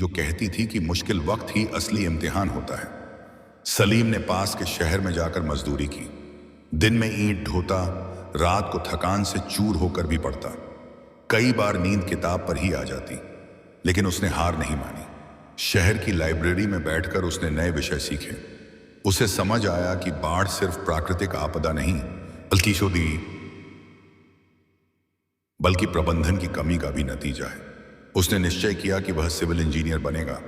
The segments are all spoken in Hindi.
जो कहती थी कि मुश्किल वक्त ही असली इम्तिहान होता है। सलीम ने पास के शहर में जाकर मजदूरी की। दिन में ईंट ढोता, रात को थकान से चूर होकर भी पढ़ता। कई बार नींद किताब पर ही आ जाती, लेकिन उसने हार नहीं मानी। शहर की लाइब्रेरी में बैठकर उसने नए विषय सीखे। उसे समझ आया कि बाढ़ सिर्फ प्राकृतिक आपदा नहीं बल्कि प्रबंधन की कमी का भी नतीजा है। उसने निश्चय किया कि वह सिविल इंजीनियर बनेगा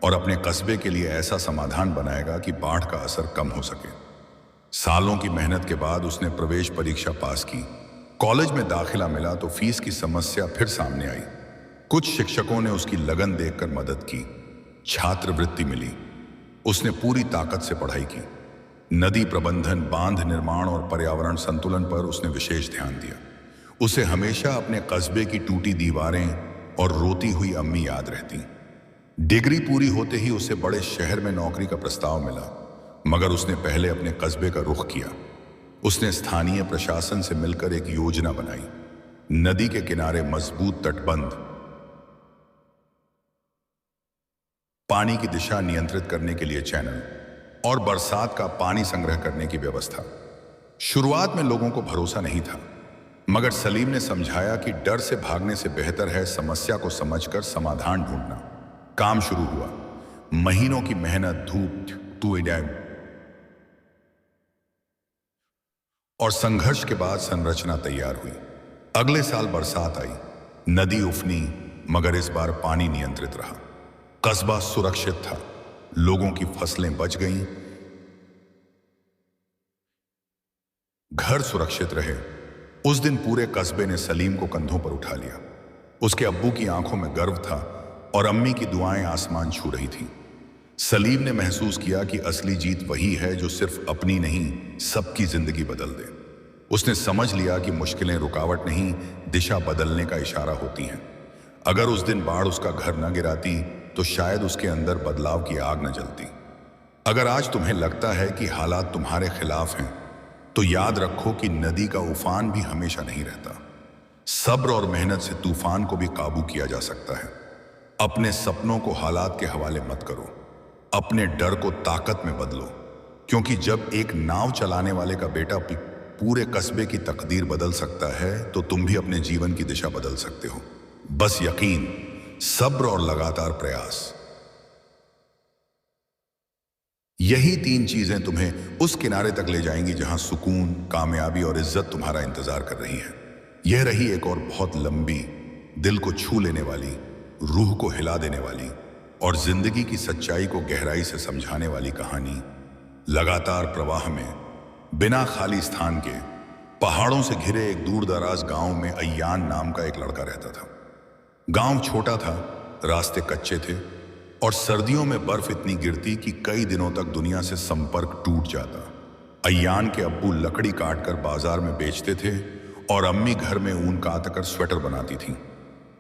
और अपने कस्बे के लिए ऐसा समाधान बनाएगा कि बाढ़ का असर कम हो सके। सालों की मेहनत के बाद उसने प्रवेश परीक्षा पास की। कॉलेज में दाखिला मिला तो फीस की समस्या फिर सामने आई। कुछ शिक्षकों ने उसकी लगन देखकर मदद की, छात्रवृत्ति मिली। उसने पूरी ताकत से पढ़ाई की। नदी प्रबंधन, बांध निर्माण और पर्यावरण संतुलन पर उसने विशेष ध्यान दिया। उसे हमेशा अपने कस्बे की टूटी दीवारें और रोती हुई अम्मी याद रहती। डिग्री पूरी होते ही उसे बड़े शहर में नौकरी का प्रस्ताव मिला, मगर उसने पहले अपने कस्बे का रुख किया। उसने स्थानीय प्रशासन से मिलकर एक योजना बनाई। नदी के किनारे मजबूत तटबंध, पानी की दिशा नियंत्रित करने के लिए चैनल और बरसात का पानी संग्रह करने की व्यवस्था। शुरुआत में लोगों को भरोसा नहीं था, मगर सलीम ने समझाया कि डर से भागने से बेहतर है समस्या को समझकर समाधान ढूंढना। काम शुरू हुआ। महीनों की मेहनत, धूप और संघर्ष के बाद संरचना तैयार हुई। अगले साल बरसात आई, नदी उफनी, मगर इस बार पानी नियंत्रित रहा। कस्बा सुरक्षित था, लोगों की फसलें बच गईं, घर सुरक्षित रहे। उस दिन पूरे कस्बे ने सलीम को कंधों पर उठा लिया। उसके अब्बू की आंखों में गर्व था और अम्मी की दुआएं आसमान छू रही थीं। सलीम ने महसूस किया कि असली जीत वही है जो सिर्फ अपनी नहीं, सबकी जिंदगी बदल दे। उसने समझ लिया कि मुश्किलें रुकावट नहीं, दिशा बदलने का इशारा होती हैं। अगर उस दिन बाढ़ उसका घर न गिराती तो शायद उसके अंदर बदलाव की आग न जलती। अगर आज तुम्हें लगता है कि हालात तुम्हारे खिलाफ हैं, तो याद रखो कि नदी का उफान भी हमेशा नहीं रहता। सब्र और मेहनत से तूफान को भी काबू किया जा सकता है। अपने सपनों को हालात के हवाले मत करो, अपने डर को ताकत में बदलो, क्योंकि जब एक नाव चलाने वाले का बेटा पूरे कस्बे की तकदीर बदल सकता है, तो तुम भी अपने जीवन की दिशा बदल सकते हो। बस यकीन, सब्र और लगातार प्रयास, यही 3 चीजें तुम्हें उस किनारे तक ले जाएंगी जहां सुकून, कामयाबी और इज्जत तुम्हारा इंतजार कर रही है। यह रही एक और बहुत लंबी, दिल को छू लेने वाली, रूह को हिला देने वाली और जिंदगी की सच्चाई को गहराई से समझाने वाली कहानी। लगातार प्रवाह में, बिना खाली स्थान के, पहाड़ों से घिरे एक दूर दराज गांव में अय्यान नाम का एक लड़का रहता था। गांव छोटा था, रास्ते कच्चे थे और सर्दियों में बर्फ इतनी गिरती कि कई दिनों तक दुनिया से संपर्क टूट जाता। अय्यान के अब्बू लकड़ी काटकर बाजार में बेचते थे और अम्मी घर में ऊन काटकर स्वेटर बनाती थीं।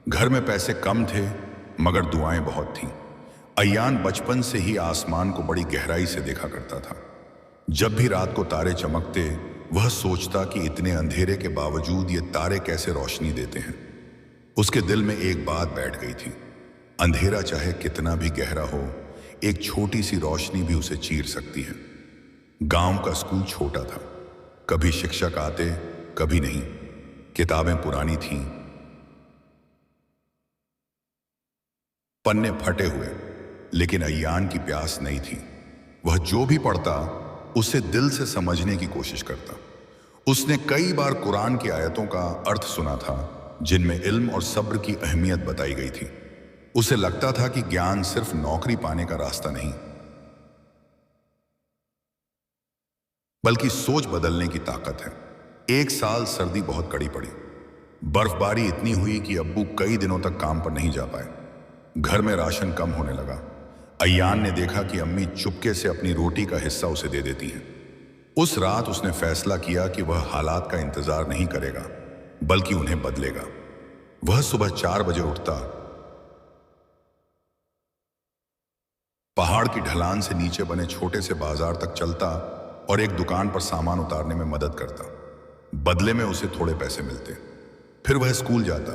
घर में पैसे कम थे, मगर दुआएं बहुत थीं। अय्यान बचपन से ही आसमान को बड़ी गहराई से देखा करता था। जब भी रात को तारे चमकते, वह सोचता कि इतने अंधेरे के बावजूद ये तारे कैसे रोशनी देते हैं। उसके दिल में एक बात बैठ गई थी, अंधेरा चाहे कितना भी गहरा हो, एक छोटी सी रोशनी भी उसे चीर सकती है। गांव का स्कूल छोटा था, कभी शिक्षक आते, कभी नहीं। किताबें पुरानी थीं, पन्ने फटे हुए, लेकिन अय्यान की प्यास नहीं थी। वह जो भी पढ़ता, उसे दिल से समझने की कोशिश करता। उसने कई बार कुरान की आयतों का अर्थ सुना था, जिनमें इल्म और सब्र की अहमियत बताई गई थी। उसे लगता था कि ज्ञान सिर्फ नौकरी पाने का रास्ता नहीं, बल्कि सोच बदलने की ताकत है। एक साल सर्दी बहुत कड़ी पड़ी। बर्फबारी इतनी हुई कि अब्बू कई दिनों तक काम पर नहीं जा पाए। घर में राशन कम होने लगा। अय्यान ने देखा कि अम्मी चुपके से अपनी रोटी का हिस्सा उसे दे देती हैं। उस रात उसने फैसला किया कि वह हालात का इंतजार नहीं करेगा, बल्कि उन्हें बदलेगा। वह सुबह 4 बजे उठता, पहाड़ की ढलान से नीचे बने छोटे से बाजार तक चलता और एक दुकान पर सामान उतारने में मदद करता। बदले में उसे थोड़े पैसे मिलते। फिर वह स्कूल जाता,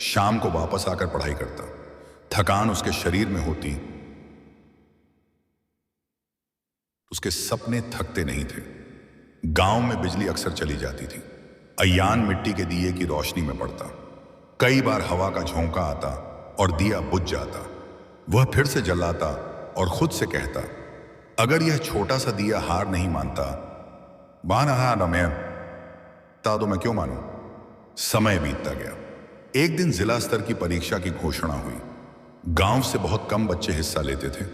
शाम को वापस आकर पढ़ाई करता। थकान उसके शरीर में होती, उसके सपने थकते नहीं थे। गांव में बिजली अक्सर चली जाती थी। अय्यान मिट्टी के दिए की रोशनी में पड़ता। कई बार हवा का झोंका आता और दिया बुझ जाता। वह फिर से जलाता और खुद से कहता, अगर यह छोटा सा दिया हार नहीं मानता, तो मैं क्यों मानूं? समय बीतता गया। एक दिन जिला स्तर की परीक्षा की घोषणा हुई। गांव से बहुत कम बच्चे हिस्सा लेते थे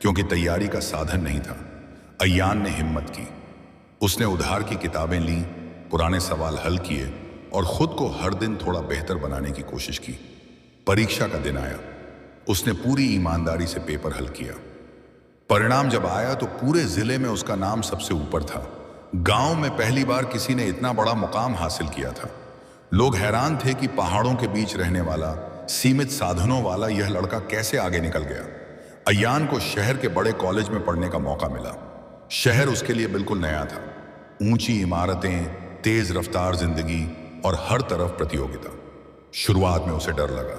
क्योंकि तैयारी का साधन नहीं था। अय्यान ने हिम्मत की। उसने उधार की किताबें लीं, पुराने सवाल हल किए और खुद को हर दिन थोड़ा बेहतर बनाने की कोशिश की। परीक्षा का दिन आया। उसने पूरी ईमानदारी से पेपर हल किया। परिणाम जब आया तो पूरे जिले में उसका नाम सबसे ऊपर था। गांव में पहली बार किसी ने इतना बड़ा मुकाम हासिल किया था। लोग हैरान थे कि पहाड़ों के बीच रहने वाला, सीमित साधनों वाला यह लड़का कैसे आगे निकल गया। अय्यान को शहर के बड़े कॉलेज में पढ़ने का मौका मिला। शहर उसके लिए बिल्कुल नया था। ऊंची इमारतें, तेज रफ्तार जिंदगी और हर तरफ प्रतियोगिता। शुरुआत में उसे डर लगा।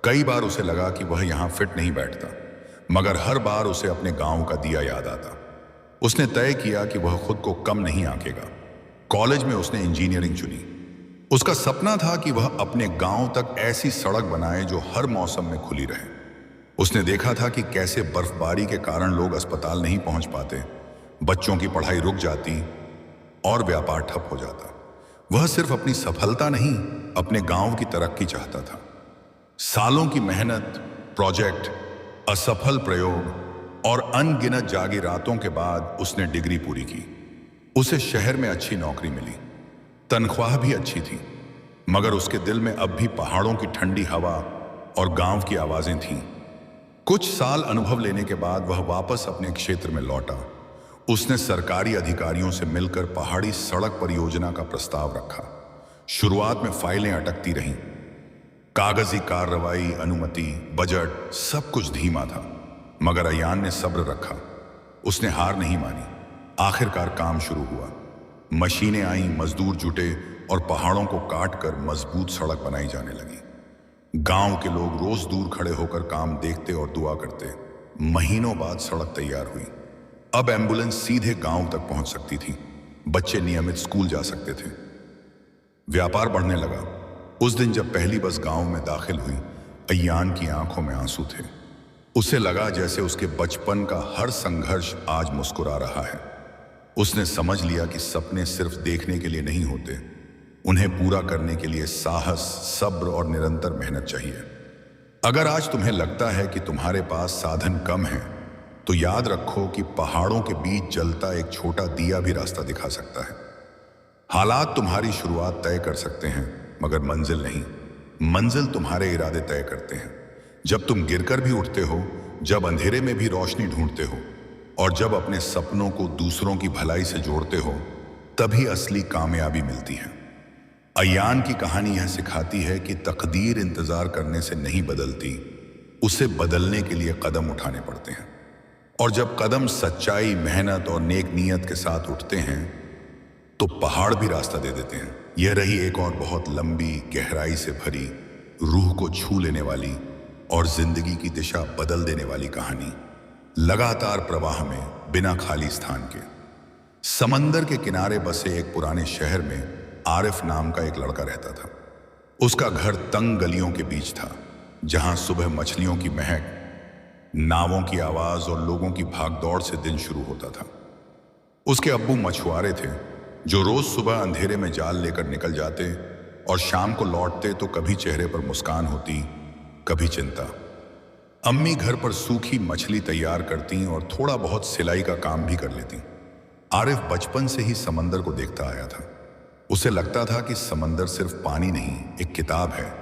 कई बार उसे लगा कि वह यहां फिट नहीं बैठता, मगर हर बार उसे अपने गांव का दिया याद आता। उसने तय किया कि वह खुद को कम नहीं आंकेगा। कॉलेज में उसने इंजीनियरिंग चुनी। उसका सपना था कि वह अपने गांव तक ऐसी सड़क बनाए जो हर मौसम में खुली रहे। उसने देखा था कि कैसे बर्फबारी के कारण लोग अस्पताल नहीं पहुंच पाते, बच्चों की पढ़ाई रुक जाती और व्यापार ठप हो जाता। वह सिर्फ अपनी सफलता नहीं, अपने गांव की तरक्की चाहता था। सालों की मेहनत, प्रोजेक्ट, असफल प्रयोग और अनगिनत जागी रातों के बाद उसने डिग्री पूरी की। उसे शहर में अच्छी नौकरी मिली, तनख्वाह भी अच्छी थी, मगर उसके दिल में अब भी पहाड़ों की ठंडी हवा और गांव की आवाजें थीं। कुछ साल अनुभव लेने के बाद वह वापस अपने क्षेत्र में लौटा। उसने सरकारी अधिकारियों से मिलकर पहाड़ी सड़क परियोजना का प्रस्ताव रखा। शुरुआत में फाइलें अटकती रहीं। कागजी कार्रवाई, अनुमति, बजट, सब कुछ धीमा था, मगर अय्यान ने सब्र रखा। उसने हार नहीं मानी। आखिरकार काम शुरू हुआ। मशीनें आईं, मजदूर जुटे और पहाड़ों को काट कर मजबूत सड़क बनाई जाने लगी। गांव के लोग रोज दूर खड़े होकर काम देखते और दुआ करते। महीनों बाद सड़क तैयार हुई। अब एम्बुलेंस सीधे गांव तक पहुंच सकती थी। बच्चे नियमित स्कूल जा सकते थे। व्यापार बढ़ने लगा। उस दिन जब पहली बस गांव में दाखिल हुई, अय्यान की आंखों में आंसू थे। उसे लगा जैसे उसके बचपन का हर संघर्ष आज मुस्कुरा रहा है। उसने समझ लिया कि सपने सिर्फ देखने के लिए नहीं होते, उन्हें पूरा करने के लिए साहस, सब्र और निरंतर मेहनत चाहिए। अगर आज तुम्हें लगता है कि तुम्हारे पास साधन कम है, तो याद रखो कि पहाड़ों के बीच जलता एक छोटा दिया भी रास्ता दिखा सकता है। हालात तुम्हारी शुरुआत तय कर सकते हैं, मगर मंजिल नहीं। मंजिल तुम्हारे इरादे तय करते हैं। जब तुम गिरकर भी उठते हो, जब अंधेरे में भी रोशनी ढूंढते हो और जब अपने सपनों को दूसरों की भलाई से जोड़ते हो, तभी असली कामयाबी मिलती है। अय्यान की कहानी यह सिखाती है कि तकदीर इंतजार करने से नहीं बदलती, उसे बदलने के लिए कदम उठाने पड़ते हैं। और जब कदम सच्चाई, मेहनत और नेक नीयत के साथ उठते हैं, तो पहाड़ भी रास्ता दे देते हैं। यह रही एक और बहुत लंबी, गहराई से भरी, रूह को छू लेने वाली और जिंदगी की दिशा बदल देने वाली कहानी। लगातार प्रवाह में, बिना खाली स्थान के। समंदर के किनारे बसे एक पुराने शहर में आरिफ नाम का एक लड़का रहता था। उसका घर तंग गलियों के बीच था, जहां सुबह मछलियों की महक, नावों की आवाज और लोगों की भागदौड़ से दिन शुरू होता था। उसके अब्बू मछुआरे थे, जो रोज सुबह अंधेरे में जाल लेकर निकल जाते और शाम को लौटते तो कभी चेहरे पर मुस्कान होती, कभी चिंता। अम्मी घर पर सूखी मछली तैयार करती और थोड़ा बहुत सिलाई का काम भी कर लेती। आरिफ बचपन से ही समंदर को देखता आया था। उसे लगता था कि समंदर सिर्फ पानी नहीं, एक किताब है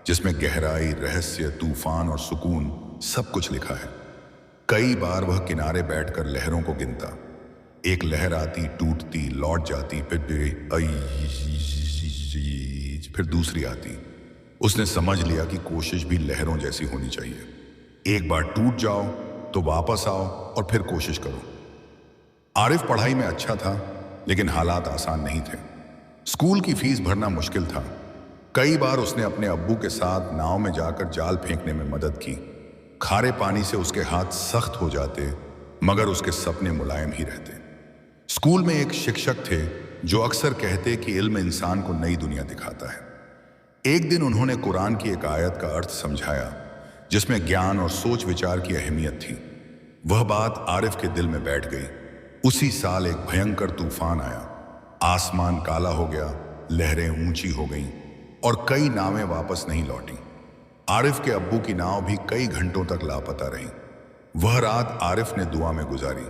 जिसमें गहराई, रहस्य, तूफान और सुकून सब कुछ लिखा है। कई बार वह किनारे बैठकर लहरों को गिनता। एक लहर आती, टूटती, लौट जाती, फिर दूसरी आती। उसने समझ लिया कि कोशिश भी लहरों जैसी होनी चाहिए। एक बार टूट जाओ तो वापस आओ और फिर कोशिश करो। आरिफ पढ़ाई में अच्छा था, लेकिन हालात आसान नहीं थे। स्कूल की फीस भरना मुश्किल था। कई बार उसने अपने अब्बू के साथ नाव में जाकर जाल फेंकने में मदद की, खारे पानी से उसके हाथ सख्त हो जाते, मगर उसके सपने मुलायम ही रहते। स्कूल में एक शिक्षक थे जो अक्सर कहते कि इल्म इंसान को नई दुनिया दिखाता है। एक दिन उन्होंने कुरान की एक आयत का अर्थ समझाया जिसमें ज्ञान और सोच विचार की अहमियत थी। वह बात आरिफ के दिल में बैठ गई। उसी साल एक भयंकर तूफान आया। आसमान काला हो गया, लहरें ऊंची हो गईं और कई नावें वापस नहीं लौटी। आरिफ के अब्बू की नाव भी कई घंटों तक लापता रही। वह रात आरिफ ने दुआ में गुजारी।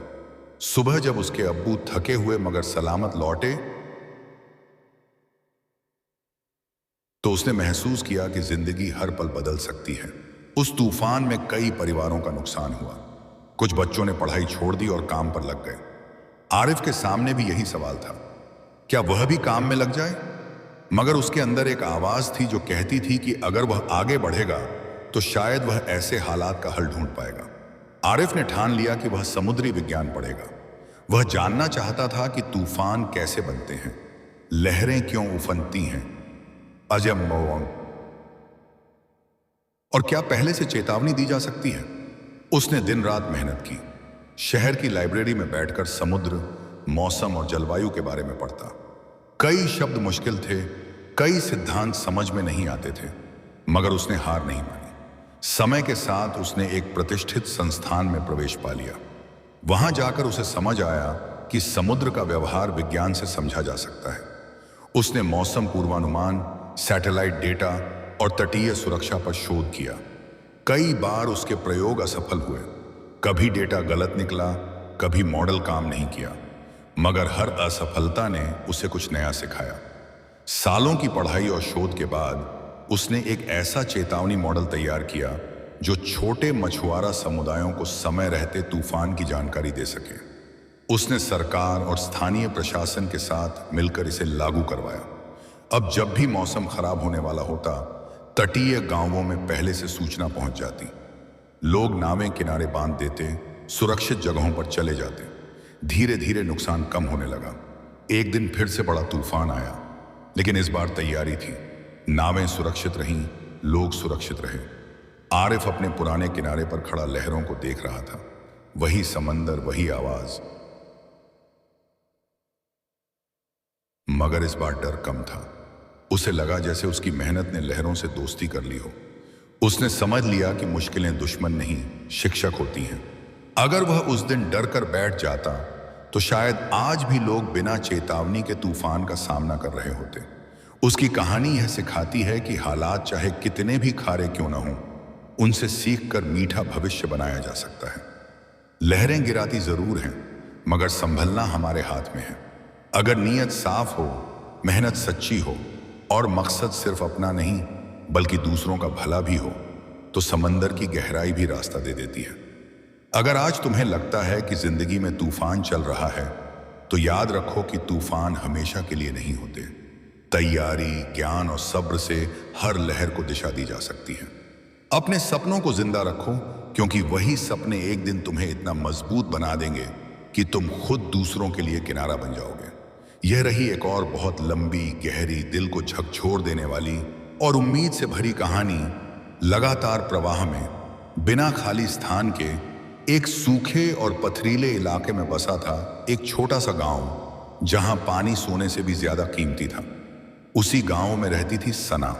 सुबह जब उसके अब्बू थके हुए मगर सलामत लौटे तो उसने महसूस किया कि जिंदगी हर पल बदल सकती है। उस तूफान में कई परिवारों का नुकसान हुआ। कुछ बच्चों ने पढ़ाई छोड़ दी और काम पर लग गए। आरिफ के सामने भी यही सवाल था, क्या वह भी काम में लग जाए? मगर उसके अंदर एक आवाज थी जो कहती थी कि अगर वह आगे बढ़ेगा तो शायद वह ऐसे हालात का हल ढूंढ पाएगा। आरिफ ने ठान लिया कि वह समुद्री विज्ञान पढ़ेगा। वह जानना चाहता था कि तूफान कैसे बनते हैं, लहरें क्यों उफनती हैं, अजब मौन, और क्या पहले से चेतावनी दी जा सकती है। उसने दिन रात मेहनत की। शहर की लाइब्रेरी में बैठकर समुद्र, मौसम और जलवायु के बारे में पढ़ता। कई शब्द मुश्किल थे, कई सिद्धांत समझ में नहीं आते थे, मगर उसने हार नहीं मानी। समय के साथ उसने एक प्रतिष्ठित संस्थान में प्रवेश पा लिया। वहां जाकर उसे समझ आया कि समुद्र का व्यवहार विज्ञान से समझा जा सकता है। उसने मौसम पूर्वानुमान, सैटेलाइट डेटा और तटीय सुरक्षा पर शोध किया। कई बार उसके प्रयोग असफल हुए। कभी डेटा गलत निकला, कभी मॉडल काम नहीं किया, मगर हर असफलता ने उसे कुछ नया सिखाया। सालों की पढ़ाई और शोध के बाद उसने एक ऐसा चेतावनी मॉडल तैयार किया जो छोटे मछुआरा समुदायों को समय रहते तूफान की जानकारी दे सके। उसने सरकार और स्थानीय प्रशासन के साथ मिलकर इसे लागू करवाया। अब जब भी मौसम खराब होने वाला होता, तटीय गांवों में पहले से सूचना पहुंच जाती। लोग नावें किनारे बांध देते, सुरक्षित जगहों पर चले जाते। धीरे धीरे नुकसान कम होने लगा। एक दिन फिर से बड़ा तूफान आया, लेकिन इस बार तैयारी थी। नावें सुरक्षित रहीं, लोग सुरक्षित रहे। आरिफ अपने पुराने किनारे पर खड़ा लहरों को देख रहा था। वही समंदर, वही आवाज, मगर इस बार डर कम था। उसे लगा जैसे उसकी मेहनत ने लहरों से दोस्ती कर ली हो। उसने समझ लिया कि मुश्किलें दुश्मन नहीं, शिक्षक होती हैं। अगर वह उस दिन डर कर बैठ जाता तो शायद आज भी लोग बिना चेतावनी के तूफान का सामना कर रहे होते। उसकी कहानी यह सिखाती है कि हालात चाहे कितने भी खारे क्यों न हों, उनसे सीखकर मीठा भविष्य बनाया जा सकता है। लहरें गिराती जरूर हैं, मगर संभलना हमारे हाथ में है। अगर नीयत साफ हो, मेहनत सच्ची हो और मकसद सिर्फ अपना नहीं बल्कि दूसरों का भला भी हो, तो समंदर की गहराई भी रास्ता दे देती है। अगर आज तुम्हें लगता है कि जिंदगी में तूफान चल रहा है, तो याद रखो कि तूफान हमेशा के लिए नहीं होते। तैयारी, ज्ञान और सब्र से हर लहर को दिशा दी जा सकती है। अपने सपनों को जिंदा रखो, क्योंकि वही सपने एक दिन तुम्हें इतना मजबूत बना देंगे कि तुम खुद दूसरों के लिए किनारा बन जाओगे। यह रही एक और बहुत लंबी, गहरी, दिल को झकझोर देने वाली और उम्मीद से भरी कहानी। लगातार प्रवाह में, बिना खाली स्थान के, एक सूखे और पथरीले इलाके में बसा था एक छोटा सा गांव, जहां पानी सोने से भी ज्यादा कीमती था। उसी गांव में रहती थी सना।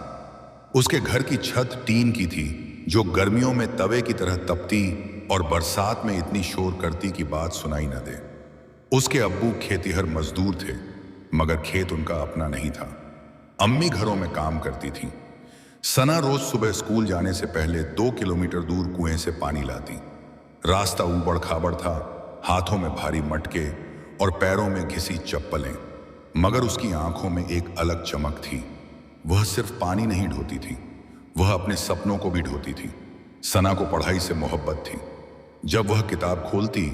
उसके घर की छत टीन की थी, जो गर्मियों में तवे की तरह तपती और बरसात में इतनी शोर करती कि बात सुनाई न दे। उसके अब्बू खेतिहर मजदूर थे, मगर खेत उनका अपना नहीं था। अम्मी घरों में काम करती थी। सना रोज सुबह स्कूल जाने से पहले 2 किलोमीटर दूर कुएं से पानी लाती। रास्ता ऊबड़ खाबड़ था, हाथों में भारी मटके और पैरों में घिसी चप्पलें, मगर उसकी आंखों में एक अलग चमक थी। वह सिर्फ पानी नहीं ढोती थी, वह अपने सपनों को भी ढोती थी। सना को पढ़ाई से मोहब्बत थी। जब वह किताब खोलती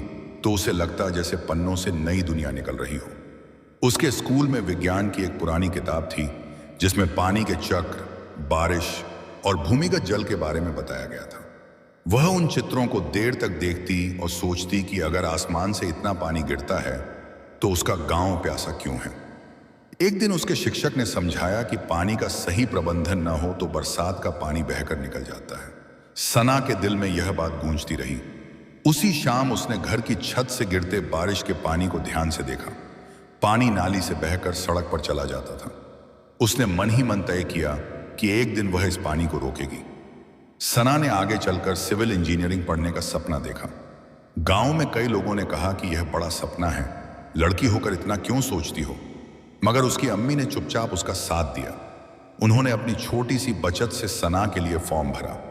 तो उसे लगता जैसे पन्नों से नई दुनिया निकल रही हो। उसके स्कूल में विज्ञान की एक पुरानी किताब थी, जिसमें पानी के चक्र, बारिश और भूमिगत जल के बारे में बताया गया था। वह उन चित्रों को देर तक देखती और सोचती कि अगर आसमान से इतना पानी गिरता है तो उसका गांव प्यासा क्यों है। एक दिन उसके शिक्षक ने समझाया कि पानी का सही प्रबंधन न हो तो बरसात का पानी बहकर निकल जाता है। सना के दिल में यह बात गूंजती रही। उसी शाम उसने घर की छत से गिरते बारिश के पानी को ध्यान से देखा। पानी नाली से बहकर सड़क पर चला जाता था। उसने मन ही मन तय किया कि एक दिन वह इस पानी को रोकेगी। सना ने आगे चलकर सिविल इंजीनियरिंग पढ़ने का सपना देखा। गांव में कई लोगों ने कहा कि यह बड़ा सपना है, लड़की होकर इतना क्यों सोचती हो, मगर उसकी अम्मी ने चुपचाप उसका साथ दिया। उन्होंने अपनी छोटी सी बचत से सना के लिए फॉर्म भरा।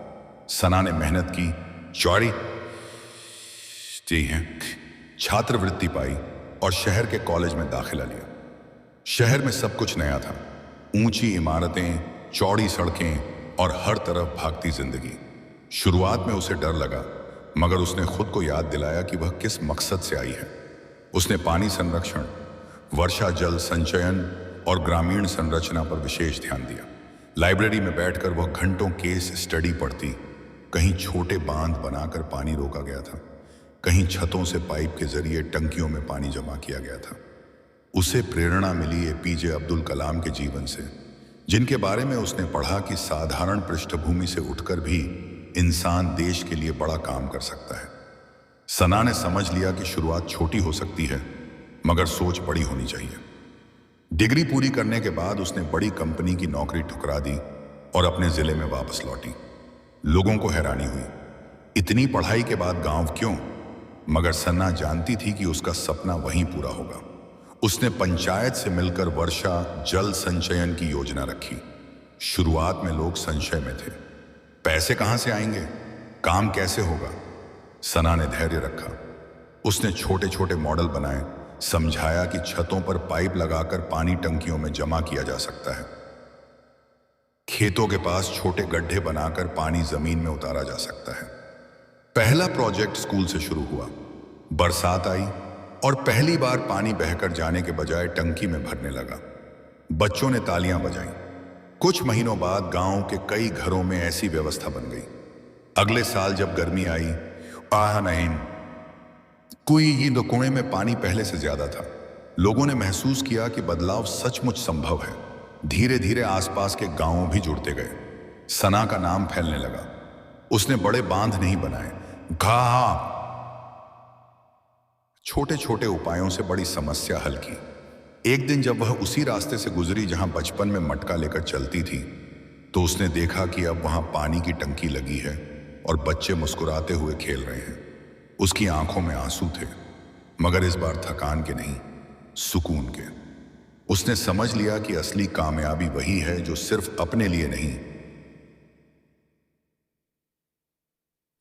सना ने मेहनत की, चौड़ी जी हैं, छात्रवृत्ति पाई और शहर के कॉलेज में दाखिला लिया। शहर में सब कुछ नया था, ऊंची इमारतें, चौड़ी सड़कें और हर तरफ भागती जिंदगी। शुरुआत में उसे डर लगा, मगर उसने खुद को याद दिलाया कि वह किस मकसद से आई है। उसने पानी संरक्षण, वर्षा जल संचयन और ग्रामीण संरचना पर विशेष ध्यान दिया। लाइब्रेरी में बैठकर वह घंटों केस स्टडी पढ़ती। कहीं छोटे बांध बनाकर पानी रोका गया था, कहीं छतों से पाइप के जरिए टंकियों में पानी जमा किया गया था। उसे प्रेरणा मिली एपीजे अब्दुल कलाम के जीवन से, जिनके बारे में उसने पढ़ा कि साधारण पृष्ठभूमि से उठकर भी इंसान देश के लिए बड़ा काम कर सकता है। सना ने समझ लिया कि शुरुआत छोटी हो सकती है, मगर सोच बड़ी होनी चाहिए। डिग्री पूरी करने के बाद उसने बड़ी कंपनी की नौकरी ठुकरा दी और अपने जिले में वापस लौटी। लोगों को हैरानी हुई, इतनी पढ़ाई के बाद गांव क्यों? मगर सन्ना जानती थी कि उसका सपना वहीं पूरा होगा। उसने पंचायत से मिलकर वर्षा जल संचयन की योजना रखी। शुरुआत में लोग संशय में थे, पैसे कहां से आएंगे, काम कैसे होगा? सना ने धैर्य रखा। उसने छोटे छोटे मॉडल बनाए, समझाया कि छतों पर पाइप लगाकर पानी टंकियों में जमा किया जा सकता है, खेतों के पास छोटे गड्ढे बनाकर पानी जमीन में उतारा जा सकता है। पहला प्रोजेक्ट स्कूल से शुरू हुआ। बरसात आई और पहली बार पानी बहकर जाने के बजाय टंकी में भरने लगा। बच्चों ने तालियां बजाईं। कुछ महीनों बाद गांव के कई घरों में ऐसी व्यवस्था बन गई। अगले साल जब गर्मी आई, नहीं कोई तो कुएं में पानी पहले से ज्यादा था। लोगों ने महसूस किया कि बदलाव सचमुच संभव है। धीरे धीरे आसपास के गांवों भी जुड़ते गए। सना का नाम फैलने लगा। उसने बड़े बांध नहीं बनाए, छोटे छोटे उपायों से बड़ी समस्या हल की। एक दिन जब वह उसी रास्ते से गुजरी जहां बचपन में मटका लेकर चलती थी, तो उसने देखा कि अब वहां पानी की टंकी लगी है और बच्चे मुस्कुराते हुए खेल रहे हैं। उसकी आंखों में आंसू थे, मगर इस बार थकान के नहीं, सुकून के। उसने समझ लिया कि असली कामयाबी वही है जो सिर्फ अपने लिए नहीं,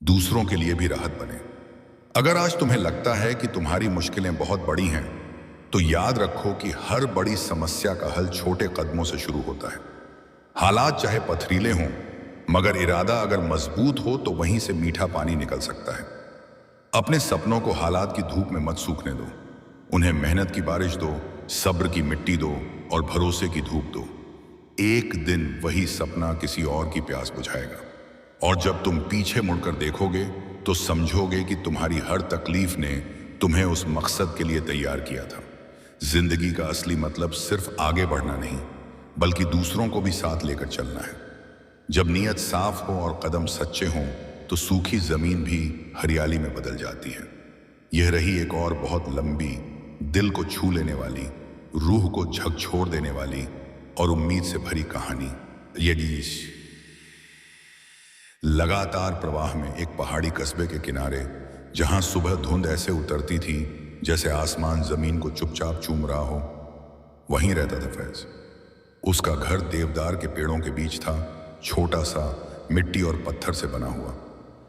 दूसरों के लिए भी राहत बने। अगर आज तुम्हें लगता है कि तुम्हारी मुश्किलें बहुत बड़ी हैं, तो याद रखो कि हर बड़ी समस्या का हल छोटे कदमों से शुरू होता है। हालात चाहे पथरीले हों, मगर इरादा अगर मजबूत हो तो वहीं से मीठा पानी निकल सकता है। अपने सपनों को हालात की धूप में मत सूखने दो। उन्हें मेहनत की बारिश दो, सब्र की मिट्टी दो और भरोसे की धूप दो। एक दिन वही सपना किसी और की प्यास बुझाएगा। और जब तुम पीछे मुड़कर देखोगे तो समझोगे कि तुम्हारी हर तकलीफ ने तुम्हें उस मकसद के लिए तैयार किया था। जिंदगी का असली मतलब सिर्फ आगे बढ़ना नहीं, बल्कि दूसरों को भी साथ लेकर चलना है। जब नीयत साफ हो और कदम सच्चे हों, तो सूखी जमीन भी हरियाली में बदल जाती है। यह रही एक और बहुत लंबी, दिल को छू लेने वाली, रूह को झकझोर देने वाली और उम्मीद से भरी कहानी। यदि लगातार प्रवाह में एक पहाड़ी कस्बे के किनारे, जहां सुबह धुंध ऐसे उतरती थी जैसे आसमान जमीन को चुपचाप चूम रहा हो, वहीं रहता था फैज। उसका घर देवदार के पेड़ों के बीच था, छोटा सा, मिट्टी और पत्थर से बना हुआ।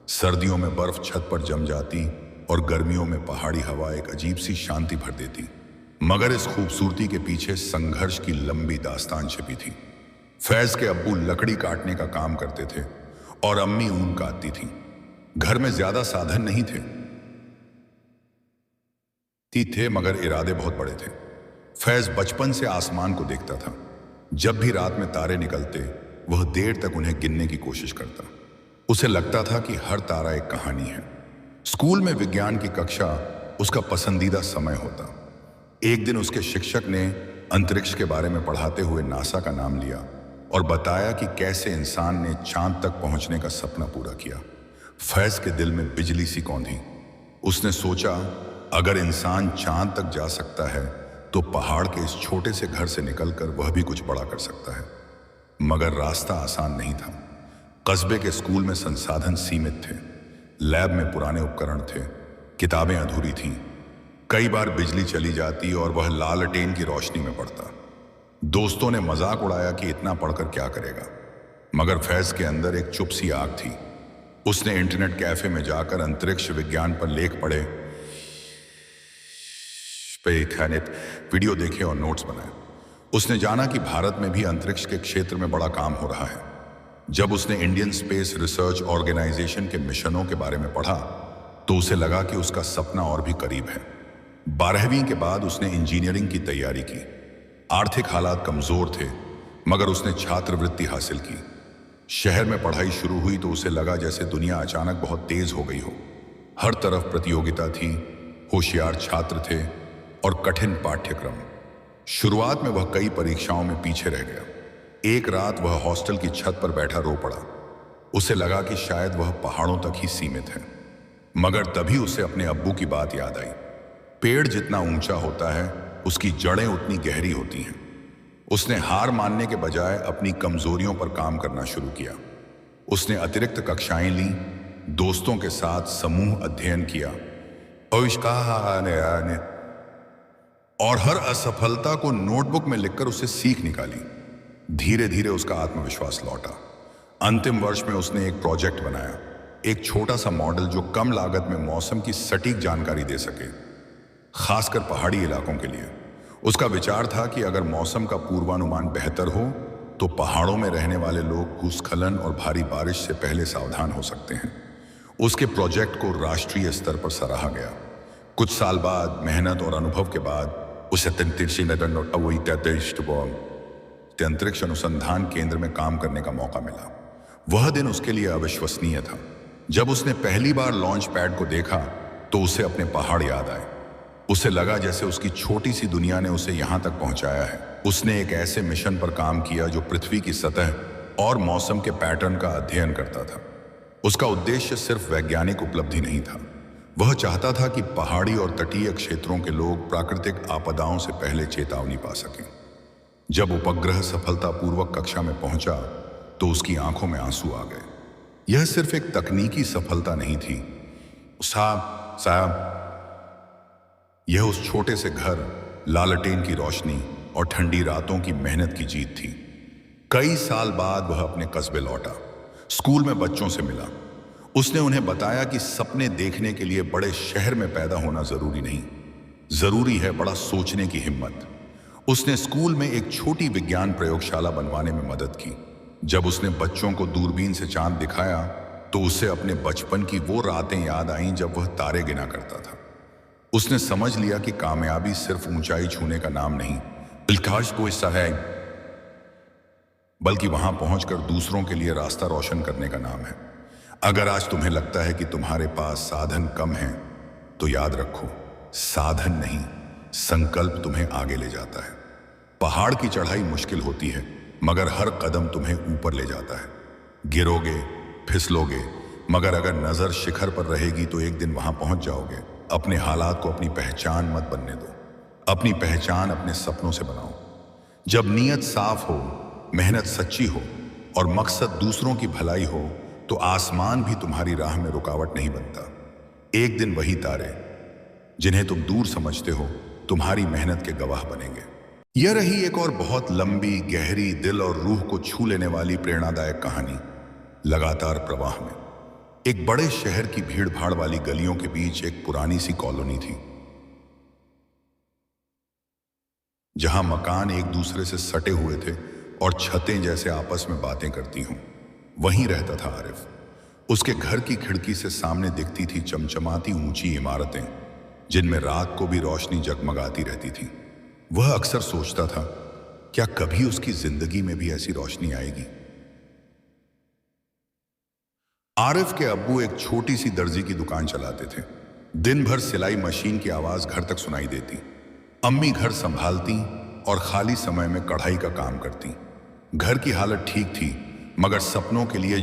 सर्दियों में बर्फ छत पर जम जाती और गर्मियों में पहाड़ी हवा एक अजीब सी शांति भर देती। मगर इस खूबसूरती के पीछे संघर्ष की लंबी दास्तान छिपी थी। फैज के अब्बू लकड़ी काटने का काम करते थे और अम्मी ऊन काटती थी। घर में ज्यादा साधन नहीं थे मगर इरादे बहुत बड़े थे। फैज बचपन से आसमान को देखता था। जब भी रात में तारे निकलते, वह देर तक उन्हें गिनने की कोशिश करता। उसे लगता था कि हर तारा एक कहानी है। स्कूल में विज्ञान की कक्षा उसका पसंदीदा समय होता। एक दिन उसके शिक्षक ने अंतरिक्ष के बारे में पढ़ाते हुए नासा का नाम लिया। और बताया कि कैसे इंसान ने चांद तक पहुंचने का सपना पूरा किया। फैज के दिल में बिजली सी कौंधी। उसने सोचा, अगर इंसान चांद तक जा सकता है तो पहाड़ के इस छोटे से घर से निकलकर वह भी कुछ बड़ा कर सकता है। मगर रास्ता आसान नहीं था। कस्बे के स्कूल में संसाधन सीमित थे, लैब में पुराने उपकरण थे, किताबें अधूरी थीं। कई बार बिजली चली जाती और वह लालटेन की रोशनी में पड़ता। दोस्तों ने मजाक उड़ाया कि इतना पढ़कर क्या करेगा, मगर फैज के अंदर एक चुप सी आग थी। उसने इंटरनेट कैफे में जाकर अंतरिक्ष विज्ञान पर लेख पढ़े, वीडियो देखे और नोट्स बनाए। उसने जाना कि भारत में भी अंतरिक्ष के क्षेत्र में बड़ा काम हो रहा है। जब उसने इंडियन स्पेस रिसर्च ऑर्गेनाइजेशन के मिशनों के बारे में पढ़ा तो उसे लगा कि उसका सपना और भी करीब है। 12वीं के बाद उसने इंजीनियरिंग की तैयारी की। आर्थिक हालात कमजोर थे, मगर उसने छात्रवृत्ति हासिल की। शहर में पढ़ाई शुरू हुई तो उसे लगा जैसे दुनिया अचानक बहुत तेज हो गई हो। हर तरफ प्रतियोगिता थी, होशियार छात्र थे और कठिन पाठ्यक्रम। शुरुआत में वह कई परीक्षाओं में पीछे रह गया। एक रात वह हॉस्टल की छत पर बैठा रो पड़ा। उसे लगा कि शायद वह पहाड़ों तक ही सीमित है। मगर तभी उसे अपने अब्बू की बात याद आई। पेड़ जितना ऊंचा होता है उसकी जड़ें उतनी गहरी होती हैं। उसने हार मानने के बजाय अपनी कमजोरियों पर काम करना शुरू किया। उसने अतिरिक्त कक्षाएं लीं, दोस्तों के साथ समूह अध्ययन किया और हर असफलता को नोटबुक में लिखकर उसे सीख निकाली। धीरे धीरे उसका आत्मविश्वास लौटा। अंतिम वर्ष में उसने एक प्रोजेक्ट बनाया, एक छोटा सा मॉडल जो कम लागत में मौसम की सटीक जानकारी दे सके, खासकर पहाड़ी इलाकों के लिए। उसका विचार था कि अगर मौसम का पूर्वानुमान बेहतर हो तो पहाड़ों में रहने वाले लोग भूस्खलन और भारी बारिश से पहले सावधान हो सकते हैं। उसके प्रोजेक्ट को राष्ट्रीय स्तर पर सराहा गया। कुछ साल बाद मेहनत और अनुभव के बाद उसे अंतरिक्ष अनुसंधान केंद्र में काम करने का मौका मिला। वह दिन उसके लिए अविश्वसनीय था। जब उसने पहली बार लॉन्च पैड को देखा तो उसे अपने पहाड़ याद आए। उसे लगा जैसे उसकी छोटी सी दुनिया ने उसे यहां तक पहुंचाया है। उसने एक ऐसे मिशन पर काम किया जो पृथ्वी की सतह और मौसम के पैटर्न का अध्ययन करता था। उसका उद्देश्य सिर्फ वैज्ञानिक उपलब्धि नहीं था, वह चाहता था कि पहाड़ी और तटीय क्षेत्रों के लोग प्राकृतिक आपदाओं से पहले चेतावनी पा सकें। जब उपग्रह सफलतापूर्वक कक्षा में पहुंचा तो उसकी आंखों में आंसू आ गए। यह सिर्फ एक तकनीकी सफलता नहीं थी साहब, यह उस छोटे से घर, लालटेन की रोशनी और ठंडी रातों की मेहनत की जीत थी। कई साल बाद वह अपने कस्बे लौटा, स्कूल में बच्चों से मिला। उसने उन्हें बताया कि सपने देखने के लिए बड़े शहर में पैदा होना जरूरी नहीं, जरूरी है बड़ा सोचने की हिम्मत। उसने स्कूल में एक छोटी विज्ञान प्रयोगशाला बनवाने में मदद की। जब उसने बच्चों को दूरबीन से चांद दिखाया तो उसे अपने बचपन की वो रातें याद आईं जब वह तारे गिना करता था। उसने समझ लिया कि कामयाबी सिर्फ ऊंचाई छूने का नाम नहीं, बल्कि वहां पहुंचकर दूसरों के लिए रास्ता रोशन करने का नाम है। अगर आज तुम्हें लगता है कि तुम्हारे पास साधन कम हैं, तो याद रखो, साधन नहीं, संकल्प तुम्हें आगे ले जाता है। पहाड़ की चढ़ाई मुश्किल होती है, मगर हर कदम तुम्हें ऊपर ले जाता है। गिरोगे, फिसलोगे, मगर अगर नजर शिखर पर रहेगी तो एक दिन वहां पहुंच जाओगे। अपने हालात को अपनी पहचान मत बनने दो, अपनी पहचान अपने सपनों से बनाओ। जब नीयत साफ हो, मेहनत सच्ची हो और मकसद दूसरों की भलाई हो तो आसमान भी तुम्हारी राह में रुकावट नहीं बनता। एक दिन वही तारे जिन्हें तुम दूर समझते हो तुम्हारी मेहनत के गवाह बनेंगे। यह रही एक और बहुत लंबी, गहरी, दिल और रूह को छू लेने वाली प्रेरणादायक कहानी। लगातार प्रवाह में एक बड़े शहर की भीड़-भाड़ वाली गलियों के बीच एक पुरानी सी कॉलोनी थी, जहां मकान एक दूसरे से सटे हुए थे और छतें जैसे आपस में बातें करती हों। वहीं रहता था आरिफ। उसके घर की खिड़की से सामने दिखती थी चमचमाती ऊंची इमारतें, जिनमें रात को भी रोशनी जगमगाती रहती थी। वह अक्सर सोचता था, क्या कभी उसकी जिंदगी में भी ऐसी रोशनी आएगी? आरिफ के अब्बू एक छोटी सी दर्जी की दुकान चलाते थे। दिन भर सिलाई मशीन की आवाज घर तक सुनाई देती। अम्मी घर संभालती और खाली समय में कढ़ाई का काम करती। घर की हालत ठीक थी, मगर सपनों के लिए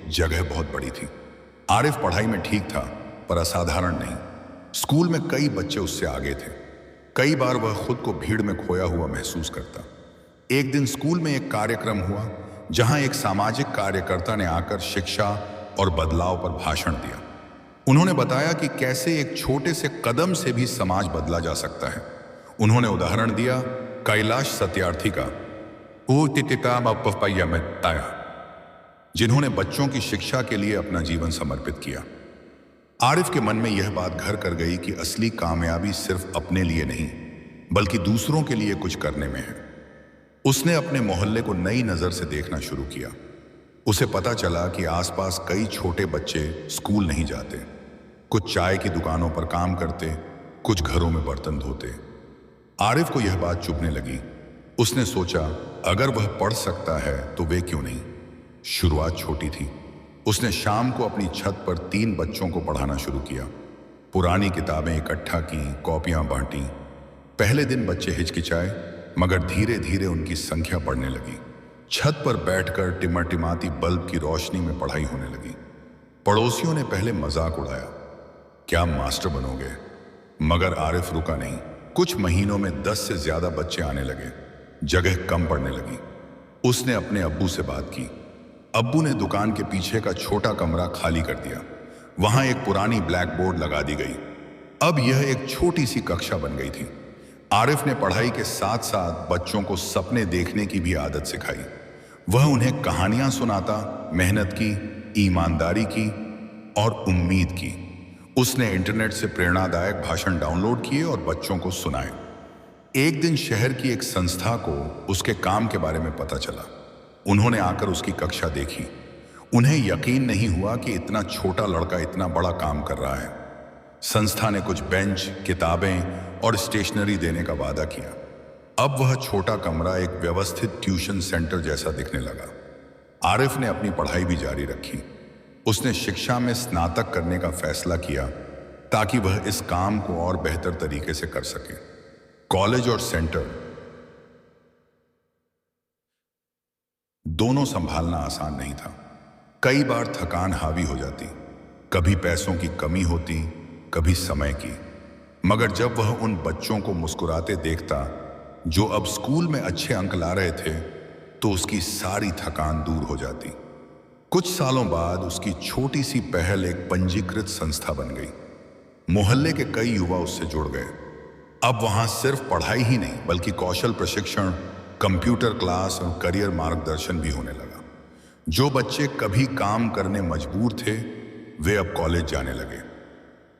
जगह बहुत बड़ी थी। आरिफ पढ़ाई में ठीक था, पर असाधारण नहीं। स्कूल में कई बच्चे उससे आगे थे। कई बार वह खुद को भीड़ में खोया हुआ महसूस करता। एक दिन स्कूल में एक कार्यक्रम हुआ, जहां एक सामाजिक कार्यकर्ता ने आकर शिक्षा और बदलाव पर भाषण दिया। उन्होंने बताया कि कैसे एक छोटे से कदम से भी समाज बदला जा सकता है। उन्होंने उदाहरण दिया कैलाश सत्यार्थी का, जिन्होंने बच्चों की शिक्षा के लिए अपना जीवन समर्पित किया। आरिफ के मन में यह बात घर कर गई कि असली कामयाबी सिर्फ अपने लिए नहीं, बल्कि दूसरों के लिए कुछ करने में है। उसने अपने मोहल्ले को नई नजर से देखना शुरू किया। उसे पता चला कि आसपास कई छोटे बच्चे स्कूल नहीं जाते। कुछ चाय की दुकानों पर काम करते, कुछ घरों में बर्तन धोते। आरिफ को यह बात चुभने लगी। उसने सोचा, अगर वह पढ़ सकता है तो वे क्यों नहीं। शुरुआत छोटी थी। उसने शाम को अपनी छत पर 3 बच्चों को पढ़ाना शुरू किया। पुरानी किताबें इकट्ठा की, कॉपियां बांटी। पहले दिन बच्चे हिचकिचाए, मगर धीरे धीरे उनकी संख्या बढ़ने लगी। छत पर बैठकर टिमटिमाती बल्ब की रोशनी में पढ़ाई होने लगी। पड़ोसियों ने पहले मजाक उड़ाया, क्या मास्टर बनोगे? मगर आरिफ रुका नहीं। कुछ महीनों में 10 से ज्यादा बच्चे आने लगे। जगह कम पड़ने लगी। उसने अपने अब्बू से बात की। अब्बू ने दुकान के पीछे का छोटा कमरा खाली कर दिया। वहां एक पुरानी ब्लैक बोर्ड लगा दी गई। अब यह एक छोटी सी कक्षा बन गई थी। आरिफ ने पढ़ाई के साथ साथ बच्चों को सपने देखने की भी आदत सिखाई। वह उन्हें कहानियां सुनाता, मेहनत की, ईमानदारी की और उम्मीद की। उसने इंटरनेट से प्रेरणादायक भाषण डाउनलोड किए और बच्चों को सुनाए। एक दिन शहर की एक संस्था को उसके काम के बारे में पता चला। उन्होंने आकर उसकी कक्षा देखी। उन्हें यकीन नहीं हुआ कि इतना छोटा लड़का इतना बड़ा काम कर रहा है। संस्था ने कुछ बेंच, किताबें और स्टेशनरी देने का वादा किया। अब वह छोटा कमरा एक व्यवस्थित ट्यूशन सेंटर जैसा दिखने लगा। आरिफ ने अपनी पढ़ाई भी जारी रखी। उसने शिक्षा में स्नातक करने का फैसला किया, ताकि वह इस काम को और बेहतर तरीके से कर सके। कॉलेज और सेंटर दोनों संभालना आसान नहीं था। कई बार थकान हावी हो जाती, कभी पैसों की कमी होती, कभी समय की। मगर जब वह उन बच्चों को मुस्कुराते देखता जो अब स्कूल में अच्छे अंक ला रहे थे, तो उसकी सारी थकान दूर हो जाती। कुछ सालों बाद उसकी छोटी सी पहल एक पंजीकृत संस्था बन गई। मोहल्ले के कई युवा उससे जुड़ गए। अब वहां सिर्फ पढ़ाई ही नहीं, बल्कि कौशल प्रशिक्षण, कंप्यूटर क्लास और करियर मार्गदर्शन भी होने लगा। जो बच्चे कभी काम करने मजबूर थे, वे अब कॉलेज जाने लगे।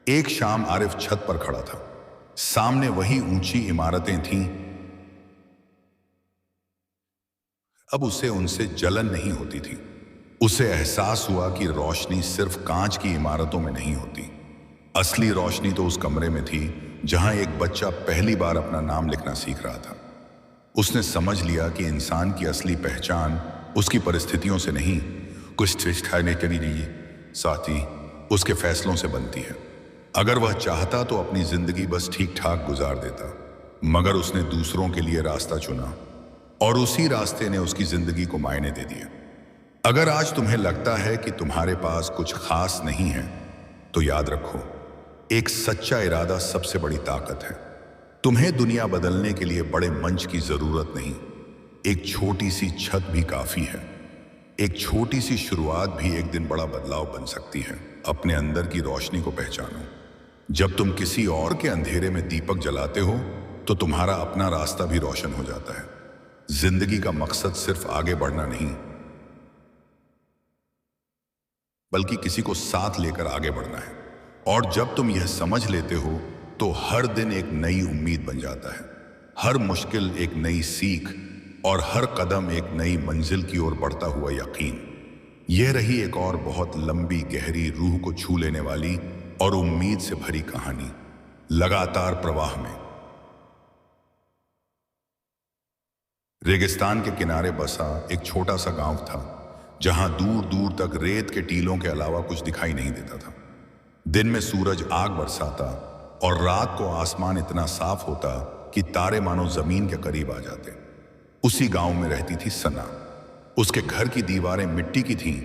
एक शाम आरिफ छत पर खड़ा था। सामने वही ऊंची इमारतें थीं। अब उसे उनसे जलन नहीं होती थी। उसे एहसास हुआ कि रोशनी सिर्फ कांच की इमारतों में नहीं होती। असली रोशनी तो उस कमरे में थी जहां एक बच्चा पहली बार अपना नाम लिखना सीख रहा था। उसने समझ लिया कि इंसान की असली पहचान उसकी परिस्थितियों से नहीं, कुछ ठहरने के लिए साथ ही उसके फैसलों से बनती है। अगर वह चाहता तो अपनी जिंदगी बस ठीक ठाक गुजार देता, मगर उसने दूसरों के लिए रास्ता चुना और उसी रास्ते ने उसकी जिंदगी को मायने दे दिए। अगर आज तुम्हें लगता है कि तुम्हारे पास कुछ खास नहीं है, तो याद रखो, एक सच्चा इरादा सबसे बड़ी ताकत है। तुम्हें दुनिया बदलने के लिए बड़े मंच की जरूरत नहीं, एक छोटी सी छत भी काफी है। एक छोटी सी शुरुआत भी एक दिन बड़ा बदलाव बन सकती है। अपने अंदर की रोशनी को पहचानो। जब तुम किसी और के अंधेरे में दीपक जलाते हो, तो तुम्हारा अपना रास्ता भी रोशन हो जाता है। जिंदगी का मकसद सिर्फ आगे बढ़ना नहीं, बल्कि किसी को साथ लेकर आगे बढ़ना है। और जब तुम यह समझ लेते हो, तो हर दिन एक नई उम्मीद बन जाता है। हर मुश्किल एक नई सीख और हर कदम एक नई मंजिल की ओर बढ़ता हुआ यकीन। यह रही एक और बहुत लंबी, गहरी, रूह को छू लेने वाली और उम्मीद से भरी कहानी, लगातार प्रवाह में। रेगिस्तान के किनारे बसा एक छोटा सा गांव था, जहां दूर दूर तक रेत के टीलों के अलावा कुछ दिखाई नहीं देता था। दिन में सूरज आग बरसाता और रात को आसमान इतना साफ होता कि तारे मानो जमीन के करीब आ जाते। उसी गांव में रहती थी सना। उसके घर की दीवारें मिट्टी की थीं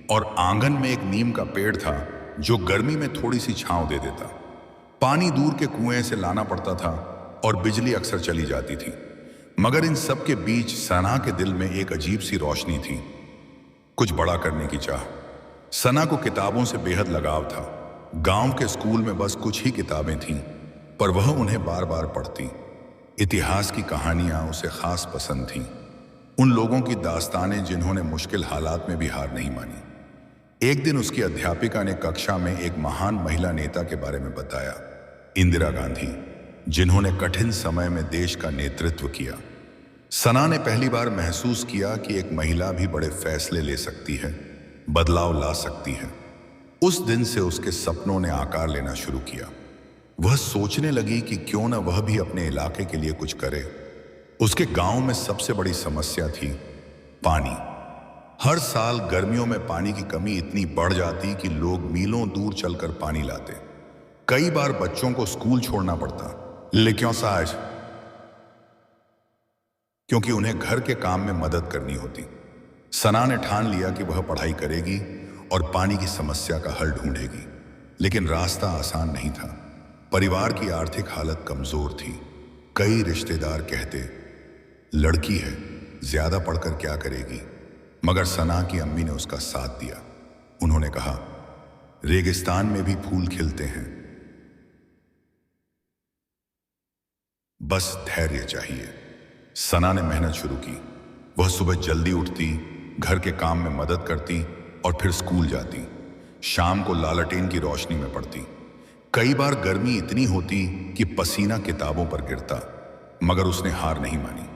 और आंगन में एक नीम का पेड़ था जो गर्मी में थोड़ी सी छांव दे देता। पानी दूर के कुएं से लाना पड़ता था और बिजली अक्सर चली जाती थी। मगर इन सब के बीच सना के दिल में एक अजीब सी रोशनी थी, कुछ बड़ा करने की चाह। सना को किताबों से बेहद लगाव था। गांव के स्कूल में बस कुछ ही किताबें थीं, पर वह उन्हें बार बार पढ़ती। इतिहास की कहानियां उसे खास पसंद थीं, उन लोगों की दास्तानें जिन्होंने मुश्किल हालात में भी हार नहीं मानी। एक दिन उसकी अध्यापिका ने कक्षा में एक महान महिला नेता के बारे में बताया, इंदिरा गांधी, जिन्होंने कठिन समय में देश का नेतृत्व किया। सना ने पहली बार महसूस किया कि एक महिला भी बड़े फैसले ले सकती है, बदलाव ला सकती है। उस दिन से उसके सपनों ने आकार लेना शुरू किया। वह सोचने लगी कि क्यों न वह भी अपने इलाके के लिए कुछ करे। उसके गांव में सबसे बड़ी समस्या थी पानी। हर साल गर्मियों में पानी की कमी इतनी बढ़ जाती कि लोग मीलों दूर चलकर पानी लाते। कई बार बच्चों को स्कूल छोड़ना पड़ता, लेकिन साज क्योंकि उन्हें घर के काम में मदद करनी होती। सना ने ठान लिया कि वह पढ़ाई करेगी और पानी की समस्या का हल ढूंढेगी, लेकिन रास्ता आसान नहीं था। परिवार की आर्थिक हालत कमजोर थी। कई रिश्तेदार कहते, लड़की है, ज्यादा पढ़कर क्या करेगी। मगर सना की अम्मी ने उसका साथ दिया। उन्होंने कहा, रेगिस्तान में भी फूल खिलते हैं, बस धैर्य चाहिए। सना ने मेहनत शुरू की। वह सुबह जल्दी उठती, घर के काम में मदद करती और फिर स्कूल जाती। शाम को लालटेन की रोशनी में पढ़ती। कई बार गर्मी इतनी होती कि पसीना किताबों पर गिरता, मगर उसने हार नहीं मानी।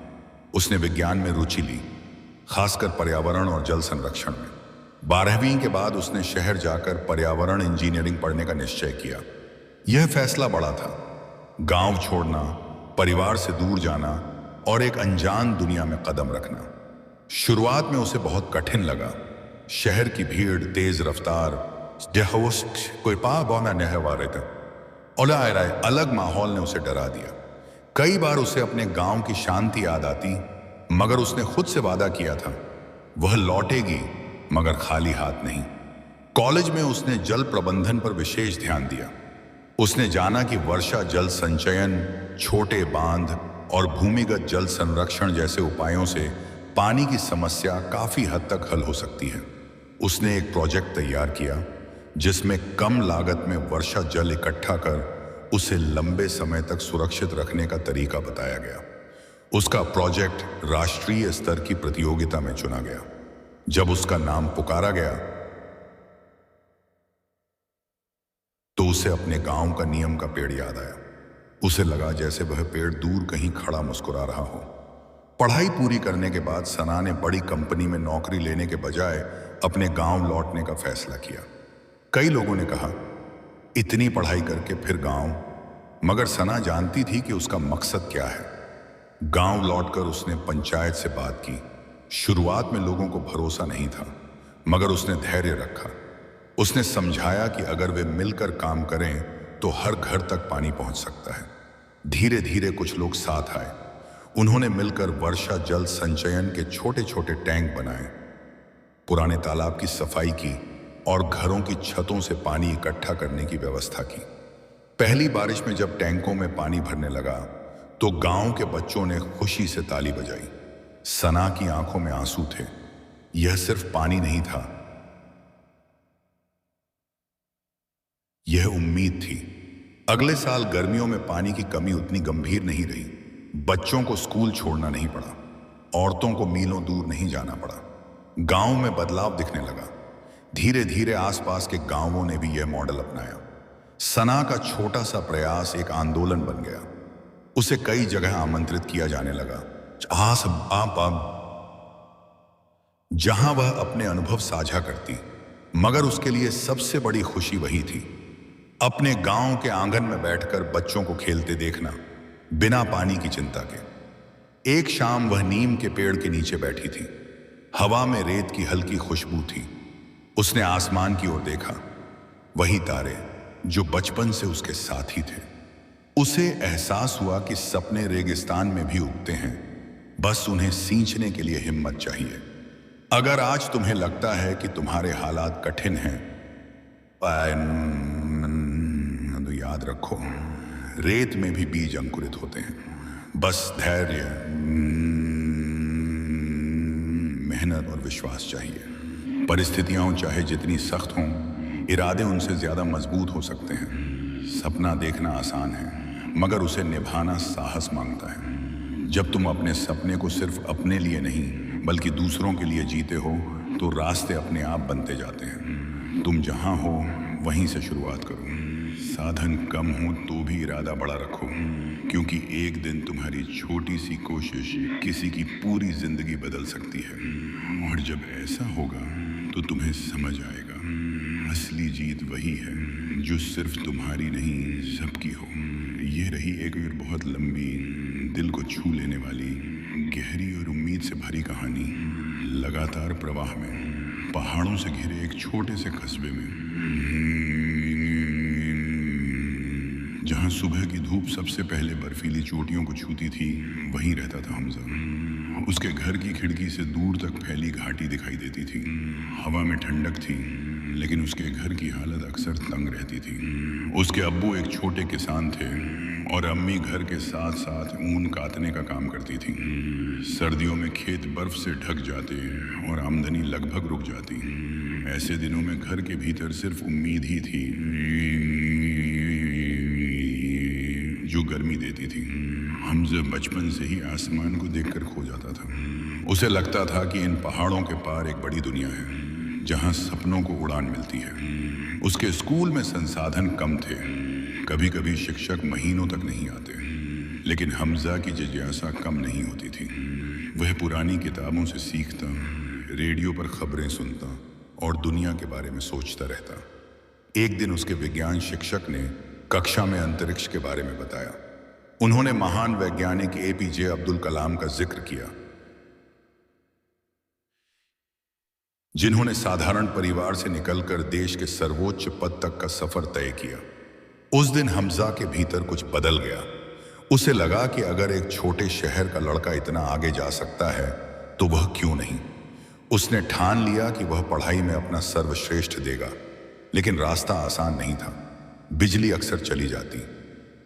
उसने विज्ञान में रुचि ली, खासकर पर्यावरण और जल संरक्षण में। 12वीं के बाद उसने शहर जाकर पर्यावरण इंजीनियरिंग पढ़ने का निश्चय किया। यह फैसला बड़ा था, गांव छोड़ना, परिवार से दूर जाना और एक अनजान दुनिया में कदम रखना। शुरुआत में उसे बहुत कठिन लगा। शहर की भीड़, तेज रफ्तार, अलग माहौल ने उसे डरा दिया। कई बार उसे अपने गांव की शांति याद आती, मगर उसने खुद से वादा किया था, वह लौटेगी मगर खाली हाथ नहीं। कॉलेज में उसने जल प्रबंधन पर विशेष ध्यान दिया। उसने जाना कि वर्षा जल संचयन, छोटे बांध और भूमिगत जल संरक्षण जैसे उपायों से पानी की समस्या काफी हद तक हल हो सकती है। उसने एक प्रोजेक्ट तैयार किया जिसमें कम लागत में वर्षा जल इकट्ठा कर उसे लंबे समय तक सुरक्षित रखने का तरीका बताया गया। उसका प्रोजेक्ट राष्ट्रीय स्तर की प्रतियोगिता में चुना गया। जब उसका नाम पुकारा गया तो उसे अपने गांव का नीम का पेड़ याद आया। उसे लगा जैसे वह पेड़ दूर कहीं खड़ा मुस्कुरा रहा हो। पढ़ाई पूरी करने के बाद सना ने बड़ी कंपनी में नौकरी लेने के बजाय अपने गांव लौटने का फैसला किया। कई लोगों ने कहा, इतनी पढ़ाई करके फिर गांव, मगर सना जानती थी कि उसका मकसद क्या है। गांव लौटकर उसने पंचायत से बात की। शुरुआत में लोगों को भरोसा नहीं था, मगर उसने धैर्य रखा। उसने समझाया कि अगर वे मिलकर काम करें तो हर घर तक पानी पहुंच सकता है। धीरे धीरे कुछ लोग साथ आए। उन्होंने मिलकर वर्षा जल संचयन के छोटे छोटे टैंक बनाए, पुराने तालाब की सफाई की और घरों की छतों से पानी इकट्ठा करने की व्यवस्था की। पहली बारिश में जब टैंकों में पानी भरने लगा तो गांव के बच्चों ने खुशी से ताली बजाई। सना की आंखों में आंसू थे। यह सिर्फ पानी नहीं था, यह उम्मीद थी। अगले साल गर्मियों में पानी की कमी उतनी गंभीर नहीं रही। बच्चों को स्कूल छोड़ना नहीं पड़ा, औरतों को मीलों दूर नहीं जाना पड़ा। गांव में बदलाव दिखने लगा। धीरे धीरे आसपास के गांवों ने भी यह मॉडल अपनाया। सना का छोटा सा प्रयास एक आंदोलन बन गया। उसे कई जगह आमंत्रित किया जाने लगा, जहां वह अपने अनुभव साझा करती। मगर उसके लिए सबसे बड़ी खुशी वही थी, अपने गांव के आंगन में बैठकर बच्चों को खेलते देखना, बिना पानी की चिंता के। एक शाम वह नीम के पेड़ के नीचे बैठी थी। हवा में रेत की हल्की खुशबू थी। उसने आसमान की ओर देखा, वही तारे जो बचपन से उसके साथी थे। उसे एहसास हुआ कि सपने रेगिस्तान में भी उगते हैं, बस उन्हें सींचने के लिए हिम्मत चाहिए। अगर आज तुम्हें लगता है कि तुम्हारे हालात कठिन हैं, तो याद रखो, रेत में भी बीज अंकुरित होते हैं। बस धैर्य, मेहनत और विश्वास चाहिए। परिस्थितियां चाहे जितनी सख्त हों, इरादे उनसे ज्यादा मजबूत हो सकते हैं। सपना देखना आसान है, मगर उसे निभाना साहस मांगता है। जब तुम अपने सपने को सिर्फ अपने लिए नहीं बल्कि दूसरों के लिए जीते हो, तो रास्ते अपने आप बनते जाते हैं। तुम जहां हो वहीं से शुरुआत करो। साधन कम हो तो भी इरादा बड़ा रखो, क्योंकि एक दिन तुम्हारी छोटी सी कोशिश किसी की पूरी जिंदगी बदल सकती है। और जब ऐसा होगा तो तुम्हें समझ आएगा, असली जीत वही है जो सिर्फ तुम्हारी नहीं, सबकी हो। ये रही एक और बहुत लंबी, दिल को छू लेने वाली, गहरी और उम्मीद से भरी कहानी। लगातार प्रवाह में, पहाड़ों से घिरे एक छोटे से कस्बे में, जहां सुबह की धूप सबसे पहले बर्फीली चोटियों को छूती थी, वहीं रहता था हमजा। उसके घर की खिड़की से दूर तक फैली घाटी दिखाई देती थी। हवा में ठंडक थी, लेकिन उसके घर की हालत अक्सर तंग रहती थी। उसके अब्बू एक छोटे किसान थे और अम्मी घर के साथ साथ ऊन काटने का काम करती थी। सर्दियों में खेत बर्फ से ढक जाते और आमदनी लगभग रुक जाती। ऐसे दिनों में घर के भीतर सिर्फ उम्मीद ही थी जो गर्मी देती थी। हमजा बचपन से ही आसमान को देखकर खो जाता था। उसे लगता था कि इन पहाड़ों के पार एक बड़ी दुनिया है जहां सपनों को उड़ान मिलती है। उसके स्कूल में संसाधन कम थे, कभी कभी शिक्षक महीनों तक नहीं आते, लेकिन हमजा की जिज्ञासा कम नहीं होती थी। वह पुरानी किताबों से सीखता, रेडियो पर खबरें सुनता और दुनिया के बारे में सोचता रहता। एक दिन उसके विज्ञान शिक्षक ने कक्षा में अंतरिक्ष के बारे में बताया। उन्होंने महान वैज्ञानिक एपीजे अब्दुल कलाम का जिक्र किया, जिन्होंने साधारण परिवार से निकलकर देश के सर्वोच्च पद तक का सफर तय किया। उस दिन हमजा के भीतर कुछ बदल गया। उसे लगा कि अगर एक छोटे शहर का लड़का इतना आगे जा सकता है तो वह क्यों नहीं। उसने ठान लिया कि वह पढ़ाई में अपना सर्वश्रेष्ठ देगा, लेकिन रास्ता आसान नहीं था। बिजली अक्सर चली जाती,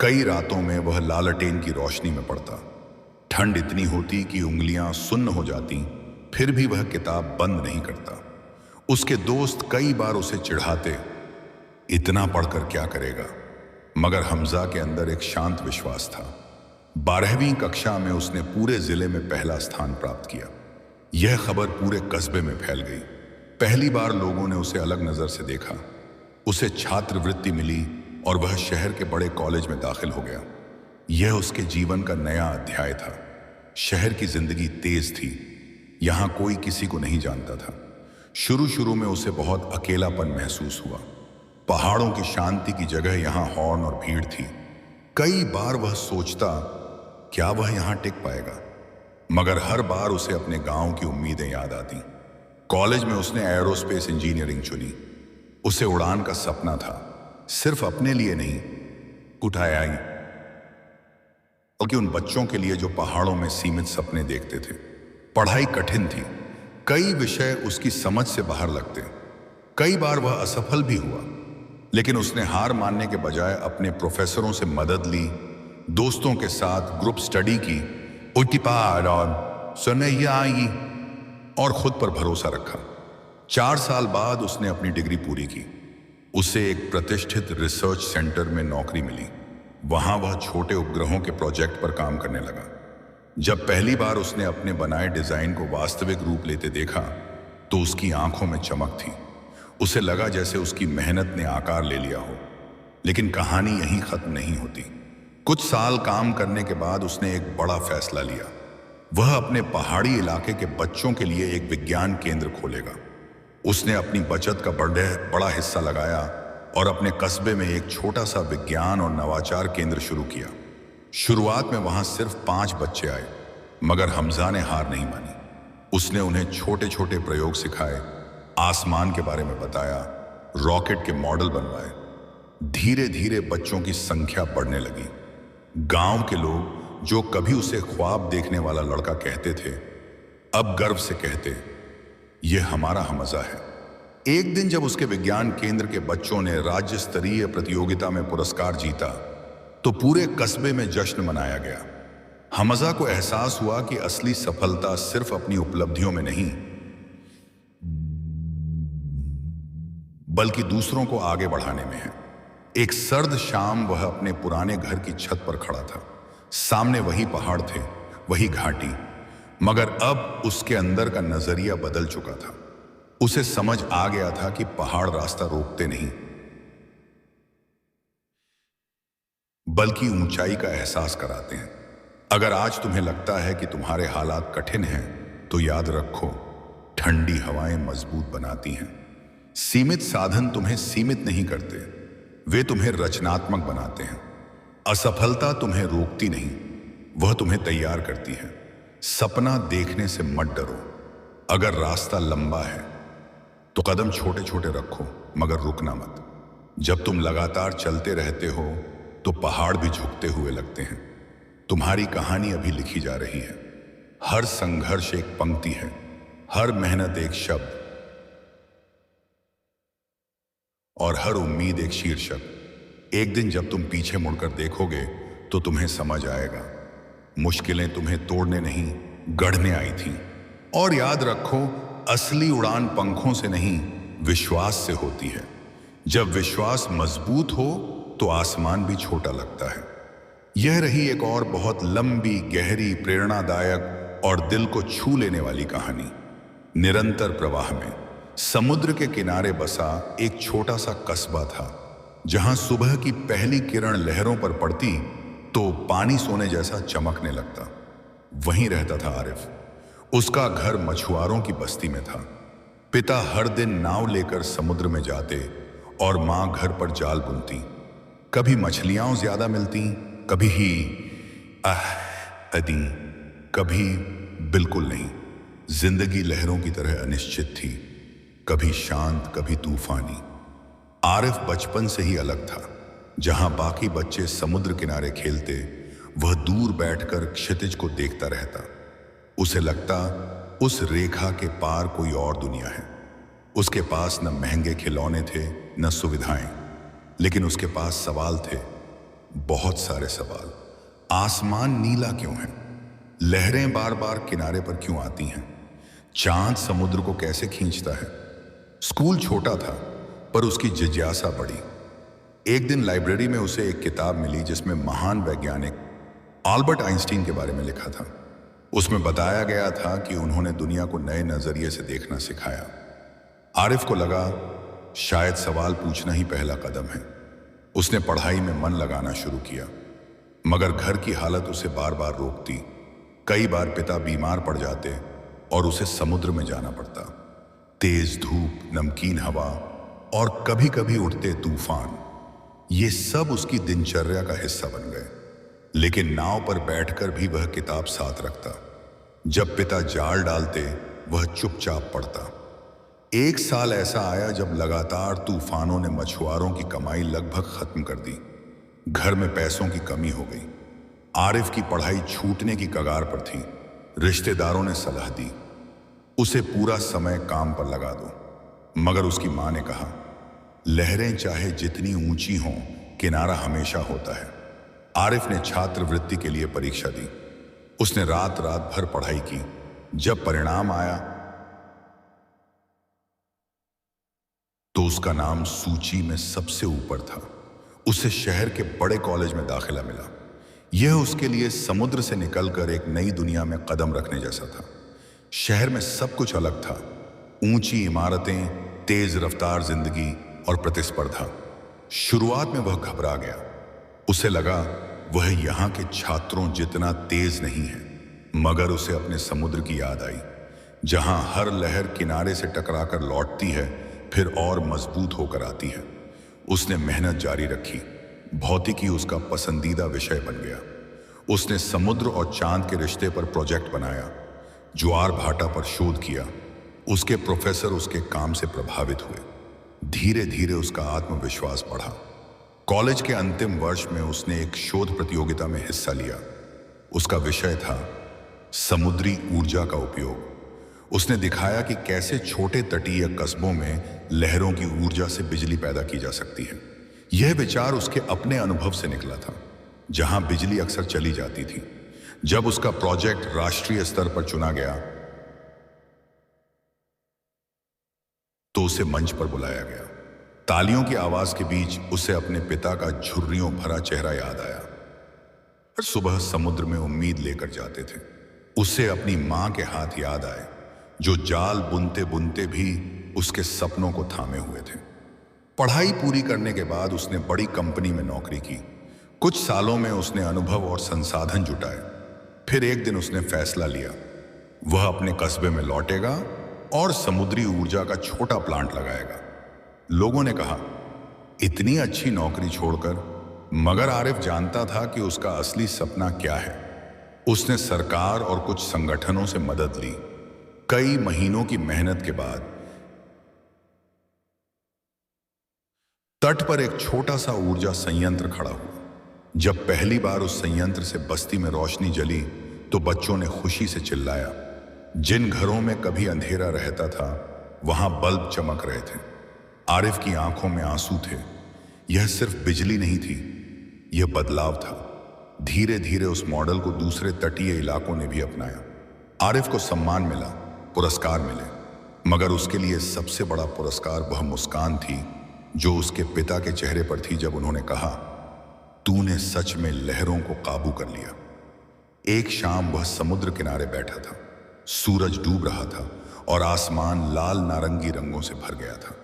कई रातों में वह लालटेन की रोशनी में पढ़ता। ठंड इतनी होती कि उंगलियां सुन्न हो जाती, फिर भी वह किताब बंद नहीं करता। उसके दोस्त कई बार उसे चिढ़ाते, इतना पढ़कर क्या करेगा, मगर हमजा के अंदर एक शांत विश्वास था। 12वीं कक्षा में उसने पूरे जिले में पहला स्थान प्राप्त किया। यह खबर पूरे कस्बे में फैल गई। पहली बार लोगों ने उसे अलग नजर से देखा। उसे छात्रवृत्ति मिली और वह शहर के बड़े कॉलेज में दाखिल हो गया। यह उसके जीवन का नया अध्याय था। शहर की जिंदगी तेज थी, यहां कोई किसी को नहीं जानता था। शुरू शुरू में उसे बहुत अकेलापन महसूस हुआ। पहाड़ों की शांति की जगह यहां हॉर्न और भीड़ थी। कई बार वह सोचता, क्या वह यहां टिक पाएगा, मगर हर बार उसे अपने गांव की उम्मीदें याद आती। कॉलेज में उसने एरोस्पेस इंजीनियरिंग चुनी। उसे उड़ान का सपना था, सिर्फ अपने लिए नहीं, उठाई, बल्कि उन बच्चों के लिए जो पहाड़ों में सीमित सपने देखते थे। पढ़ाई कठिन थी, कई विषय उसकी समझ से बाहर लगते। कई बार वह असफल भी हुआ, लेकिन उसने हार मानने के बजाय अपने प्रोफेसरों से मदद ली, दोस्तों के साथ ग्रुप स्टडी की, और खुद पर भरोसा रखा। 4 साल बाद उसने अपनी डिग्री पूरी की। उसे एक प्रतिष्ठित रिसर्च सेंटर में नौकरी मिली। वहां वह छोटे उपग्रहों के प्रोजेक्ट पर काम करने लगा। जब पहली बार उसने अपने बनाए डिजाइन को वास्तविक रूप लेते देखा तो उसकी आंखों में चमक थी। उसे लगा जैसे उसकी मेहनत ने आकार ले लिया हो। लेकिन कहानी यहीं खत्म नहीं होती। कुछ साल काम करने के बाद उसने एक बड़ा फैसला लिया। वह अपने पहाड़ी इलाके के बच्चों के लिए एक विज्ञान केंद्र खोलेगा। उसने अपनी बचत का बड़ा हिस्सा लगाया और अपने कस्बे में एक छोटा सा विज्ञान और नवाचार केंद्र शुरू किया। शुरुआत में वहां सिर्फ 5 बच्चे आए, मगर हमजा ने हार नहीं मानी। उसने उन्हें छोटे छोटे प्रयोग सिखाए, आसमान के बारे में बताया, रॉकेट के मॉडल बनवाए। धीरे धीरे बच्चों की संख्या बढ़ने लगी। गांव के लोग जो कभी उसे ख्वाब देखने वाला लड़का कहते थे, अब गर्व से कहते, यह हमारा हमजा है। एक दिन जब उसके विज्ञान केंद्र के बच्चों ने राज्य स्तरीय प्रतियोगिता में पुरस्कार जीता तो पूरे कस्बे में जश्न मनाया गया। हमजा को एहसास हुआ कि असली सफलता सिर्फ अपनी उपलब्धियों में नहीं बल्कि दूसरों को आगे बढ़ाने में है। एक सर्द शाम वह अपने पुराने घर की छत पर खड़ा था। सामने वही पहाड़ थे, वही घाटी, मगर अब उसके अंदर का नजरिया बदल चुका था। उसे समझ आ गया था कि पहाड़ रास्ता रोकते नहीं बल्कि ऊंचाई का एहसास कराते हैं। अगर आज तुम्हें लगता है कि तुम्हारे हालात कठिन हैं तो याद रखो, ठंडी हवाएं मजबूत बनाती हैं। सीमित साधन तुम्हें सीमित नहीं करते, वे तुम्हें रचनात्मक बनाते हैं। असफलता तुम्हें रोकती नहीं, वह तुम्हें तैयार करती है। सपना देखने से मत डरो। अगर रास्ता लंबा है तो कदम छोटे छोटे रखो, मगर रुकना मत। जब तुम लगातार चलते रहते हो तो पहाड़ भी झुकते हुए लगते हैं। तुम्हारी कहानी अभी लिखी जा रही है। हर संघर्ष एक पंक्ति है, हर मेहनत एक शब्द और हर उम्मीद एक शीर्षक। एक दिन जब तुम पीछे मुड़कर देखोगे तो तुम्हें समझ आएगा, मुश्किलें तुम्हें तोड़ने नहीं गढ़ने आई थीं। और याद रखो, असली उड़ान पंखों से नहीं विश्वास से होती है। जब विश्वास मजबूत हो तो आसमान भी छोटा लगता है। यह रही एक और बहुत लंबी, गहरी, प्रेरणादायक और दिल को छू लेने वाली कहानी। निरंतर प्रवाह में समुद्र के किनारे बसा एक छोटा सा कस्बा था, जहां सुबह की पहली किरण लहरों पर पड़ती तो पानी सोने जैसा चमकने लगता। वहीं रहता था आरिफ। उसका घर मछुआरों की बस्ती में था। पिता हर दिन नाव लेकर समुद्र में जाते और मां घर पर जाल बुनती। कभी मछलियां ज्यादा मिलती, कभी ही अदी, कभी बिल्कुल नहीं। जिंदगी लहरों की तरह अनिश्चित थी, कभी शांत, कभी तूफानी। आरिफ बचपन से ही अलग था। जहां बाकी बच्चे समुद्र किनारे खेलते, वह दूर बैठकर क्षितिज को देखता रहता। उसे लगता उस रेखा के पार कोई और दुनिया है। उसके पास न महंगे खिलौने थे, न सुविधाएं, लेकिन उसके पास सवाल थे, बहुत सारे सवाल। आसमान नीला क्यों है? लहरें बार बार किनारे पर क्यों आती हैं? चांद समुद्र को कैसे खींचता है? स्कूल छोटा था, पर उसकी जिज्ञासा बढ़ी। एक दिन लाइब्रेरी में उसे एक किताब मिली जिसमें महान वैज्ञानिक अल्बर्ट आइंस्टीन के बारे में लिखा था। उसमें बताया गया था कि उन्होंने दुनिया को नए नजरिए से देखना सिखाया। आरिफ को लगा शायद सवाल पूछना ही पहला कदम है। उसने पढ़ाई में मन लगाना शुरू किया, मगर घर की हालत उसे बार बार रोकती। कई बार पिता बीमार पड़ जाते और उसे समुद्र में जाना पड़ता। तेज धूप, नमकीन हवा और कभी कभी उठते तूफान, ये सब उसकी दिनचर्या का हिस्सा बन गए। लेकिन नाव पर बैठकर भी वह किताब साथ रखता। जब पिता जाल डालते, वह चुपचाप पढ़ता। एक साल ऐसा आया जब लगातार तूफानों ने मछुआरों की कमाई लगभग खत्म कर दी। घर में पैसों की कमी हो गई। आरिफ की पढ़ाई छूटने की कगार पर थी। रिश्तेदारों ने सलाह दी, उसे पूरा समय काम पर लगा दो। मगर उसकी मां ने कहा, लहरें चाहे जितनी ऊंची हों, किनारा हमेशा होता है। आरिफ ने छात्रवृत्ति के लिए परीक्षा दी। उसने रात रात भर पढ़ाई की। जब परिणाम आया तो उसका नाम सूची में सबसे ऊपर था। उसे शहर के बड़े कॉलेज में दाखिला मिला। यह उसके लिए समुद्र से निकलकर एक नई दुनिया में कदम रखने जैसा था। शहर में सब कुछ अलग था, ऊंची इमारतें, तेज रफ्तार जिंदगी और प्रतिस्पर्धा। शुरुआत में वह घबरा गया। उसे लगा वह यहाँ के छात्रों जितना तेज नहीं है। मगर उसे अपने समुद्र की याद आई, जहां हर लहर किनारे से टकराकर लौटती है, फिर और मजबूत होकर आती है। उसने मेहनत जारी रखी। भौतिकी उसका पसंदीदा विषय बन गया। उसने समुद्र और चांद के रिश्ते पर प्रोजेक्ट बनाया, ज्वार भाटा पर शोध किया। उसके प्रोफेसर उसके काम से प्रभावित हुए। धीरे धीरे उसका आत्मविश्वास बढ़ा। कॉलेज के अंतिम वर्ष में उसने एक शोध प्रतियोगिता में हिस्सा लिया। उसका विषय था समुद्री ऊर्जा का उपयोग। उसने दिखाया कि कैसे छोटे तटीय कस्बों में लहरों की ऊर्जा से बिजली पैदा की जा सकती है। यह विचार उसके अपने अनुभव से निकला था, जहां बिजली अक्सर चली जाती थी। जब उसका प्रोजेक्ट राष्ट्रीय स्तर पर चुना गया तो उसे मंच पर बुलाया गया। तालियों की आवाज के बीच उसे अपने पिता का झुर्रियों भरा चेहरा याद आया। हर सुबह समुद्र में उम्मीद लेकर जाते थे। उसे अपनी मां के हाथ याद आए, जो जाल बुनते बुनते भी उसके सपनों को थामे हुए थे। पढ़ाई पूरी करने के बाद उसने बड़ी कंपनी में नौकरी की। कुछ सालों में उसने अनुभव और संसाधन जुटाए। फिर एक दिन उसने फैसला लिया, वह अपने कस्बे में लौटेगा और समुद्री ऊर्जा का छोटा प्लांट लगाएगा। लोगों ने कहा, इतनी अच्छी नौकरी छोड़कर, मगर आरिफ जानता था कि उसका असली सपना क्या है। उसने सरकार और कुछ संगठनों से मदद ली। कई महीनों की मेहनत के बाद तट पर एक छोटा सा ऊर्जा संयंत्र खड़ा हुआ। जब पहली बार उस संयंत्र से बस्ती में रोशनी जली तो बच्चों ने खुशी से चिल्लाया। जिन घरों में कभी अंधेरा रहता था, वहां बल्ब चमक रहे थे। आरिफ की आंखों में आंसू थे। यह सिर्फ बिजली नहीं थी, यह बदलाव था। धीरे धीरे उस मॉडल को दूसरे तटीय इलाकों ने भी अपनाया। आरिफ को सम्मान मिला, पुरस्कार मिले, मगर उसके लिए सबसे बड़ा पुरस्कार वह मुस्कान थी जो उसके पिता के चेहरे पर थी जब उन्होंने कहा, तूने सच में लहरों को काबू कर लिया। एक शाम वह समुद्र किनारे बैठा था। सूरज डूब रहा था और आसमान लाल नारंगी रंगों से भर गया था।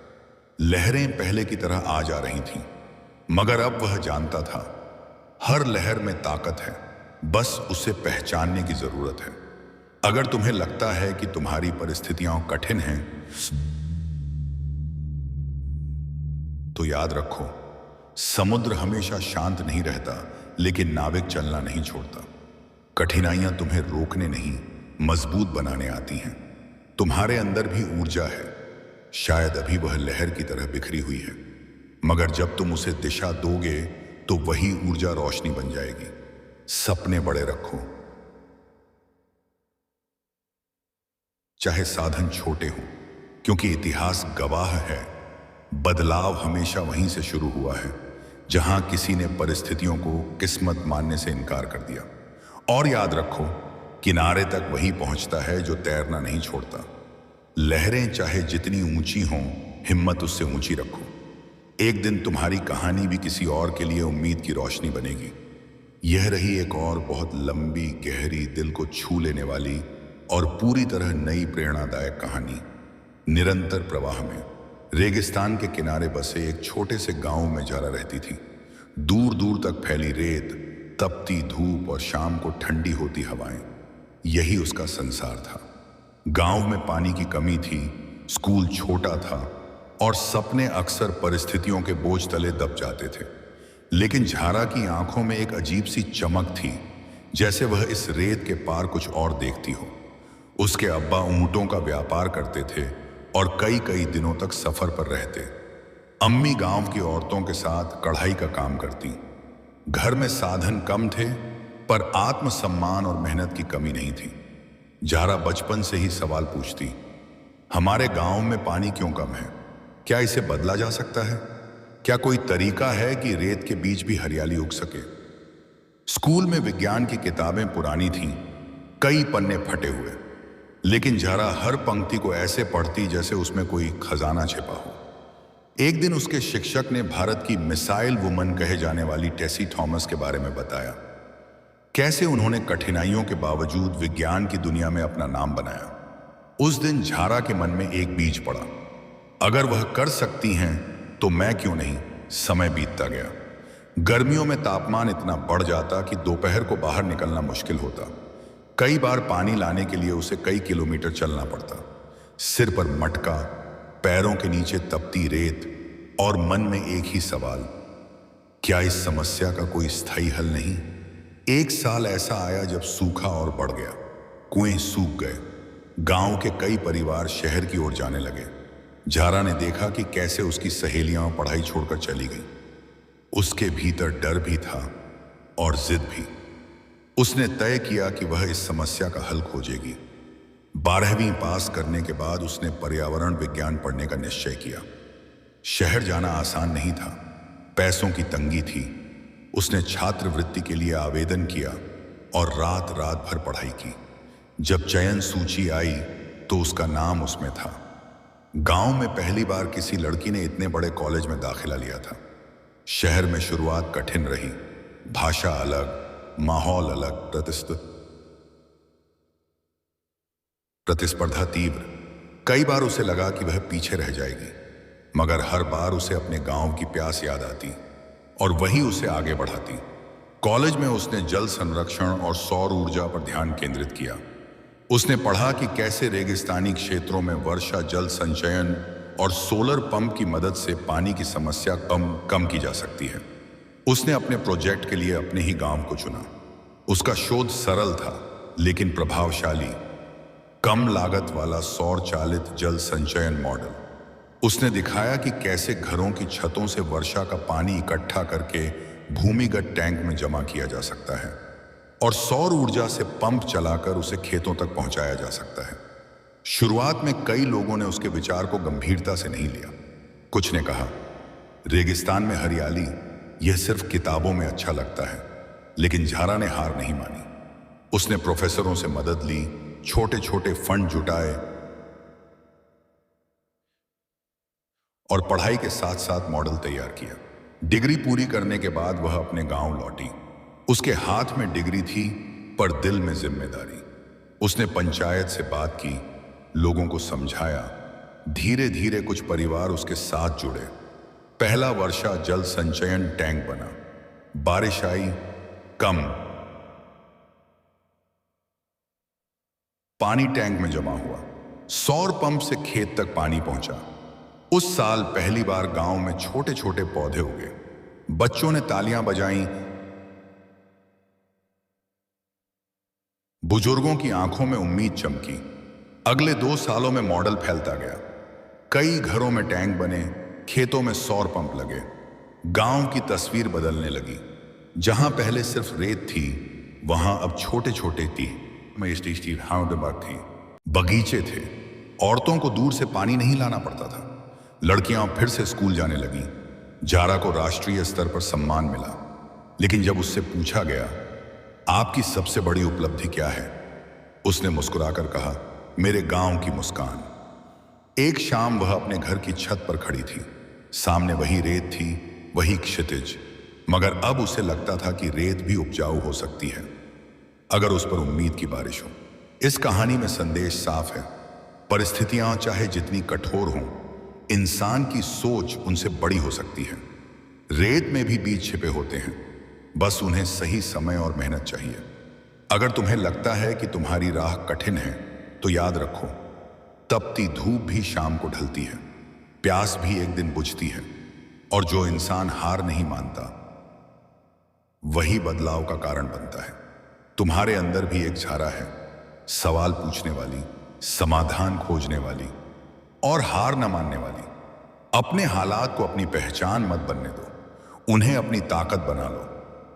लहरें पहले की तरह आ जा रही थीं, मगर अब वह जानता था, हर लहर में ताकत है, बस उसे पहचानने की जरूरत है। अगर तुम्हें लगता है कि तुम्हारी परिस्थितियां कठिन हैं, तो याद रखो, समुद्र हमेशा शांत नहीं रहता, लेकिन नाविक चलना नहीं छोड़ता। कठिनाइयां तुम्हें रोकने नहीं, मजबूत बनाने आती हैं। तुम्हारे अंदर भी ऊर्जा है, शायद अभी वह लहर की तरह बिखरी हुई है, मगर जब तुम उसे दिशा दोगे तो वही ऊर्जा रोशनी बन जाएगी। सपने बड़े रखो, चाहे साधन छोटे हों, क्योंकि इतिहास गवाह है, बदलाव हमेशा वहीं से शुरू हुआ है जहां किसी ने परिस्थितियों को किस्मत मानने से इनकार कर दिया। और याद रखो, किनारे तक वही पहुंचता है जो तैरना नहीं छोड़ता। लहरें चाहे जितनी ऊंची हों, हिम्मत उससे ऊंची रखो। एक दिन तुम्हारी कहानी भी किसी और के लिए उम्मीद की रोशनी बनेगी। यह रही एक और बहुत लंबी, गहरी, दिल को छू लेने वाली और पूरी तरह नई प्रेरणादायक कहानी। निरंतर प्रवाह में रेगिस्तान के किनारे बसे एक छोटे से गांव में जारा रहती थी। दूर दूर तक फैली रेत, तपती धूप और शाम को ठंडी होती हवाएं, यही उसका संसार था। गांव में पानी की कमी थी, स्कूल छोटा था और सपने अक्सर परिस्थितियों के बोझ तले दब जाते थे। लेकिन झारा की आंखों में एक अजीब सी चमक थी, जैसे वह इस रेत के पार कुछ और देखती हो। उसके अब्बा ऊंटों का व्यापार करते थे और कई कई दिनों तक सफर पर रहते। अम्मी गांव की औरतों के साथ कढ़ाई का काम करती। घर में साधन कम थे, पर आत्मसम्मान और मेहनत की कमी नहीं थी। जारा बचपन से ही सवाल पूछती, हमारे गांव में पानी क्यों कम है? क्या इसे बदला जा सकता है? क्या कोई तरीका है कि रेत के बीच भी हरियाली उग सके? स्कूल में विज्ञान की किताबें पुरानी थीं, कई पन्ने फटे हुए, लेकिन जारा हर पंक्ति को ऐसे पढ़ती जैसे उसमें कोई खजाना छिपा हो। एक दिन उसके शिक्षक ने भारत की मिसाइल वुमन कहे जाने वाली टेसी थॉमस के बारे में बताया। कैसे उन्होंने कठिनाइयों के बावजूद विज्ञान की दुनिया में अपना नाम बनाया। उस दिन झारा के मन में एक बीज पड़ा, अगर वह कर सकती हैं तो मैं क्यों नहीं। समय बीतता गया। गर्मियों में तापमान इतना बढ़ जाता कि दोपहर को बाहर निकलना मुश्किल होता। कई बार पानी लाने के लिए उसे कई किलोमीटर चलना पड़ता। सिर पर मटका, पैरों के नीचे तपती रेत और मन में एक ही सवाल, क्या इस समस्या का कोई स्थायी हल नहीं? एक साल ऐसा आया जब सूखा और बढ़ गया। कुएं सूख गए। गांव के कई परिवार शहर की ओर जाने लगे। जारा ने देखा कि कैसे उसकी सहेलियां पढ़ाई छोड़कर चली गईं। उसके भीतर डर भी था और जिद भी। उसने तय किया कि वह इस समस्या का हल खोजेगी। 12वीं पास करने के बाद उसने पर्यावरण विज्ञान पढ़ने का निश्चय किया। शहर जाना आसान नहीं था, पैसों की तंगी थी। उसने छात्रवृत्ति के लिए आवेदन किया और रात रात भर पढ़ाई की। जब चयन सूची आई तो उसका नाम उसमें था। गांव में पहली बार किसी लड़की ने इतने बड़े कॉलेज में दाखिला लिया था। शहर में शुरुआत कठिन रही, भाषा अलग, माहौल अलग, प्रतिस्पर्धा तीव्र। कई बार उसे लगा कि वह पीछे रह जाएगी, मगर हर बार उसे अपने गांव की प्यास याद आती और वही उसे आगे बढ़ाती। कॉलेज में उसने जल संरक्षण और सौर ऊर्जा पर ध्यान केंद्रित किया। उसने पढ़ा कि कैसे रेगिस्तानी क्षेत्रों में वर्षा जल संचयन और सोलर पंप की मदद से पानी की समस्या कम की जा सकती है। उसने अपने प्रोजेक्ट के लिए अपने ही गांव को चुना। उसका शोध सरल था लेकिन प्रभावशाली, कम लागत वाला सौर चालित जल संचयन मॉडल। उसने दिखाया कि कैसे घरों की छतों से वर्षा का पानी इकट्ठा करके भूमिगत टैंक में जमा किया जा सकता है और सौर ऊर्जा से पंप चलाकर उसे खेतों तक पहुंचाया जा सकता है। शुरुआत में कई लोगों ने उसके विचार को गंभीरता से नहीं लिया। कुछ ने कहा, रेगिस्तान में हरियाली, यह सिर्फ किताबों में अच्छा लगता है। लेकिन झारा ने हार नहीं मानी। उसने प्रोफेसरों से मदद ली, छोटे छोटे फंड जुटाए और पढ़ाई के साथ साथ मॉडल तैयार किया। डिग्री पूरी करने के बाद वह अपने गांव लौटी। उसके हाथ में डिग्री थी पर दिल में जिम्मेदारी। उसने पंचायत से बात की, लोगों को समझाया। धीरे धीरे कुछ परिवार उसके साथ जुड़े। पहला वर्षा जल संचयन टैंक बना। बारिश आई, कम पानी टैंक में जमा हुआ। सौर पंप से खेत तक पानी पहुंचा। उस साल पहली बार गांव में छोटे छोटे पौधे उगे। बच्चों ने तालियां बजाईं, बुजुर्गों की आंखों में उम्मीद चमकी। अगले 2 सालों में मॉडल फैलता गया। कई घरों में टैंक बने, खेतों में सौर पंप लगे। गांव की तस्वीर बदलने लगी। जहां पहले सिर्फ रेत थी, वहां अब छोटे छोटे थी, बगीचे थे। औरतों को दूर से पानी नहीं लाना पड़ता था। लड़कियां फिर से स्कूल जाने लगीं। जारा को राष्ट्रीय स्तर पर सम्मान मिला। लेकिन जब उससे पूछा गया, आपकी सबसे बड़ी उपलब्धि क्या है, उसने मुस्कुराकर कहा, मेरे गांव की मुस्कान। एक शाम वह अपने घर की छत पर खड़ी थी। सामने वही रेत थी, वही क्षितिज, मगर अब उसे लगता था कि रेत भी उपजाऊ हो सकती है अगर उस पर उम्मीद की बारिश हो। इस कहानी में संदेश साफ है, परिस्थितियां चाहे जितनी कठोर हों, इंसान की सोच उनसे बड़ी हो सकती है। रेत में भी बीज छिपे होते हैं, बस उन्हें सही समय और मेहनत चाहिए। अगर तुम्हें लगता है कि तुम्हारी राह कठिन है तो याद रखो, तपती धूप भी शाम को ढलती है, प्यास भी एक दिन बुझती है, और जो इंसान हार नहीं मानता वही बदलाव का कारण बनता है। तुम्हारे अंदर भी एक झारा है, सवाल पूछने वाली, समाधान खोजने वाली और हार न मानने वाली। अपने हालात को अपनी पहचान मत बनने दो, उन्हें अपनी ताकत बना लो,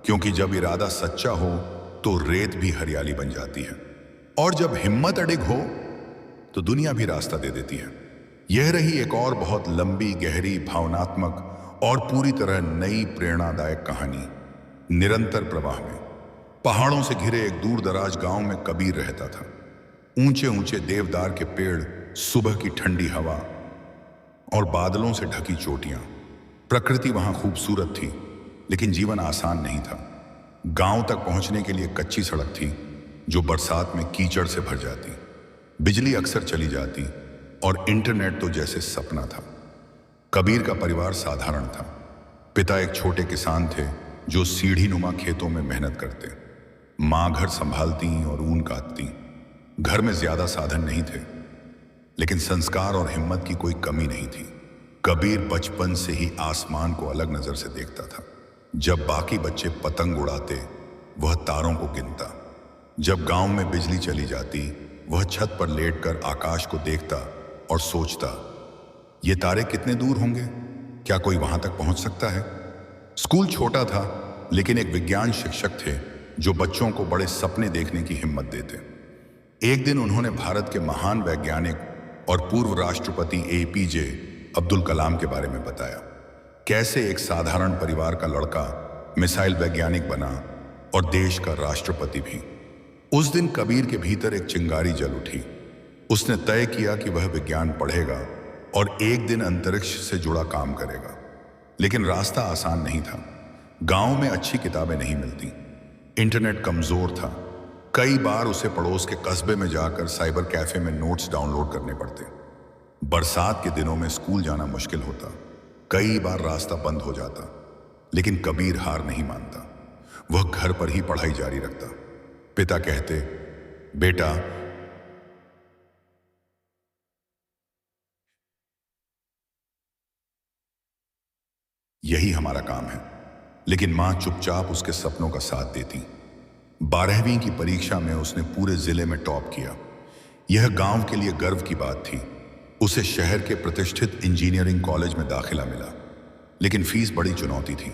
क्योंकि जब इरादा सच्चा हो तो रेत भी हरियाली बन जाती है, और जब हिम्मत अडिग हो तो दुनिया भी रास्ता दे देती है। यह रही एक और बहुत लंबी, गहरी, भावनात्मक और पूरी तरह नई प्रेरणादायक कहानी। निरंतर प्रवाह में पहाड़ों से घिरे एक दूर दराज गांव में कबीर रहता था। ऊंचे ऊंचे देवदार के पेड़, सुबह की ठंडी हवा और बादलों से ढकी चोटियां। प्रकृति वहां खूबसूरत थी, लेकिन जीवन आसान नहीं था। गांव तक पहुंचने के लिए कच्ची सड़क थी जो बरसात में कीचड़ से भर जाती। बिजली अक्सर चली जाती और इंटरनेट तो जैसे सपना था। कबीर का परिवार साधारण था। पिता एक छोटे किसान थे जो सीढ़ी नुमा खेतों में मेहनत करते। माँ घर संभालती और ऊन काटती। घर में ज्यादा साधन नहीं थे, लेकिन संस्कार और हिम्मत की कोई कमी नहीं थी। कबीर बचपन से ही आसमान को अलग नजर से देखता था। जब बाकी बच्चे पतंग उड़ाते, वह तारों को गिनता। जब गांव में बिजली चली जाती, वह छत पर लेटकर आकाश को देखता और सोचता, ये तारे कितने दूर होंगे, क्या कोई वहां तक पहुंच सकता है। स्कूल छोटा था, लेकिन एक विज्ञान शिक्षक थे जो बच्चों को बड़े सपने देखने की हिम्मत देते। एक दिन उन्होंने भारत के महान वैज्ञानिक और पूर्व राष्ट्रपति एपीजे अब्दुल कलाम के बारे में बताया। कैसे एक साधारण परिवार का लड़का मिसाइल वैज्ञानिक बना और देश का राष्ट्रपति भी। उस दिन कबीर के भीतर एक चिंगारी जल उठी। उसने तय किया कि वह विज्ञान पढ़ेगा और एक दिन अंतरिक्ष से जुड़ा काम करेगा। लेकिन रास्ता आसान नहीं था। गांव में अच्छी किताबें नहीं मिलती, इंटरनेट कमजोर था। कई बार उसे पड़ोस के कस्बे में जाकर साइबर कैफे में नोट्स डाउनलोड करने पड़ते। बरसात के दिनों में स्कूल जाना मुश्किल होता। कई बार रास्ता बंद हो जाता, लेकिन कबीर हार नहीं मानता। वह घर पर ही पढ़ाई जारी रखता। पिता कहते, बेटा, यही हमारा काम है। लेकिन मां चुपचाप उसके सपनों का साथ देती। 12वीं की परीक्षा में उसने पूरे जिले में टॉप किया। यह गांव के लिए गर्व की बात थी। उसे शहर के प्रतिष्ठित इंजीनियरिंग कॉलेज में दाखिला मिला, लेकिन फीस बड़ी चुनौती थी।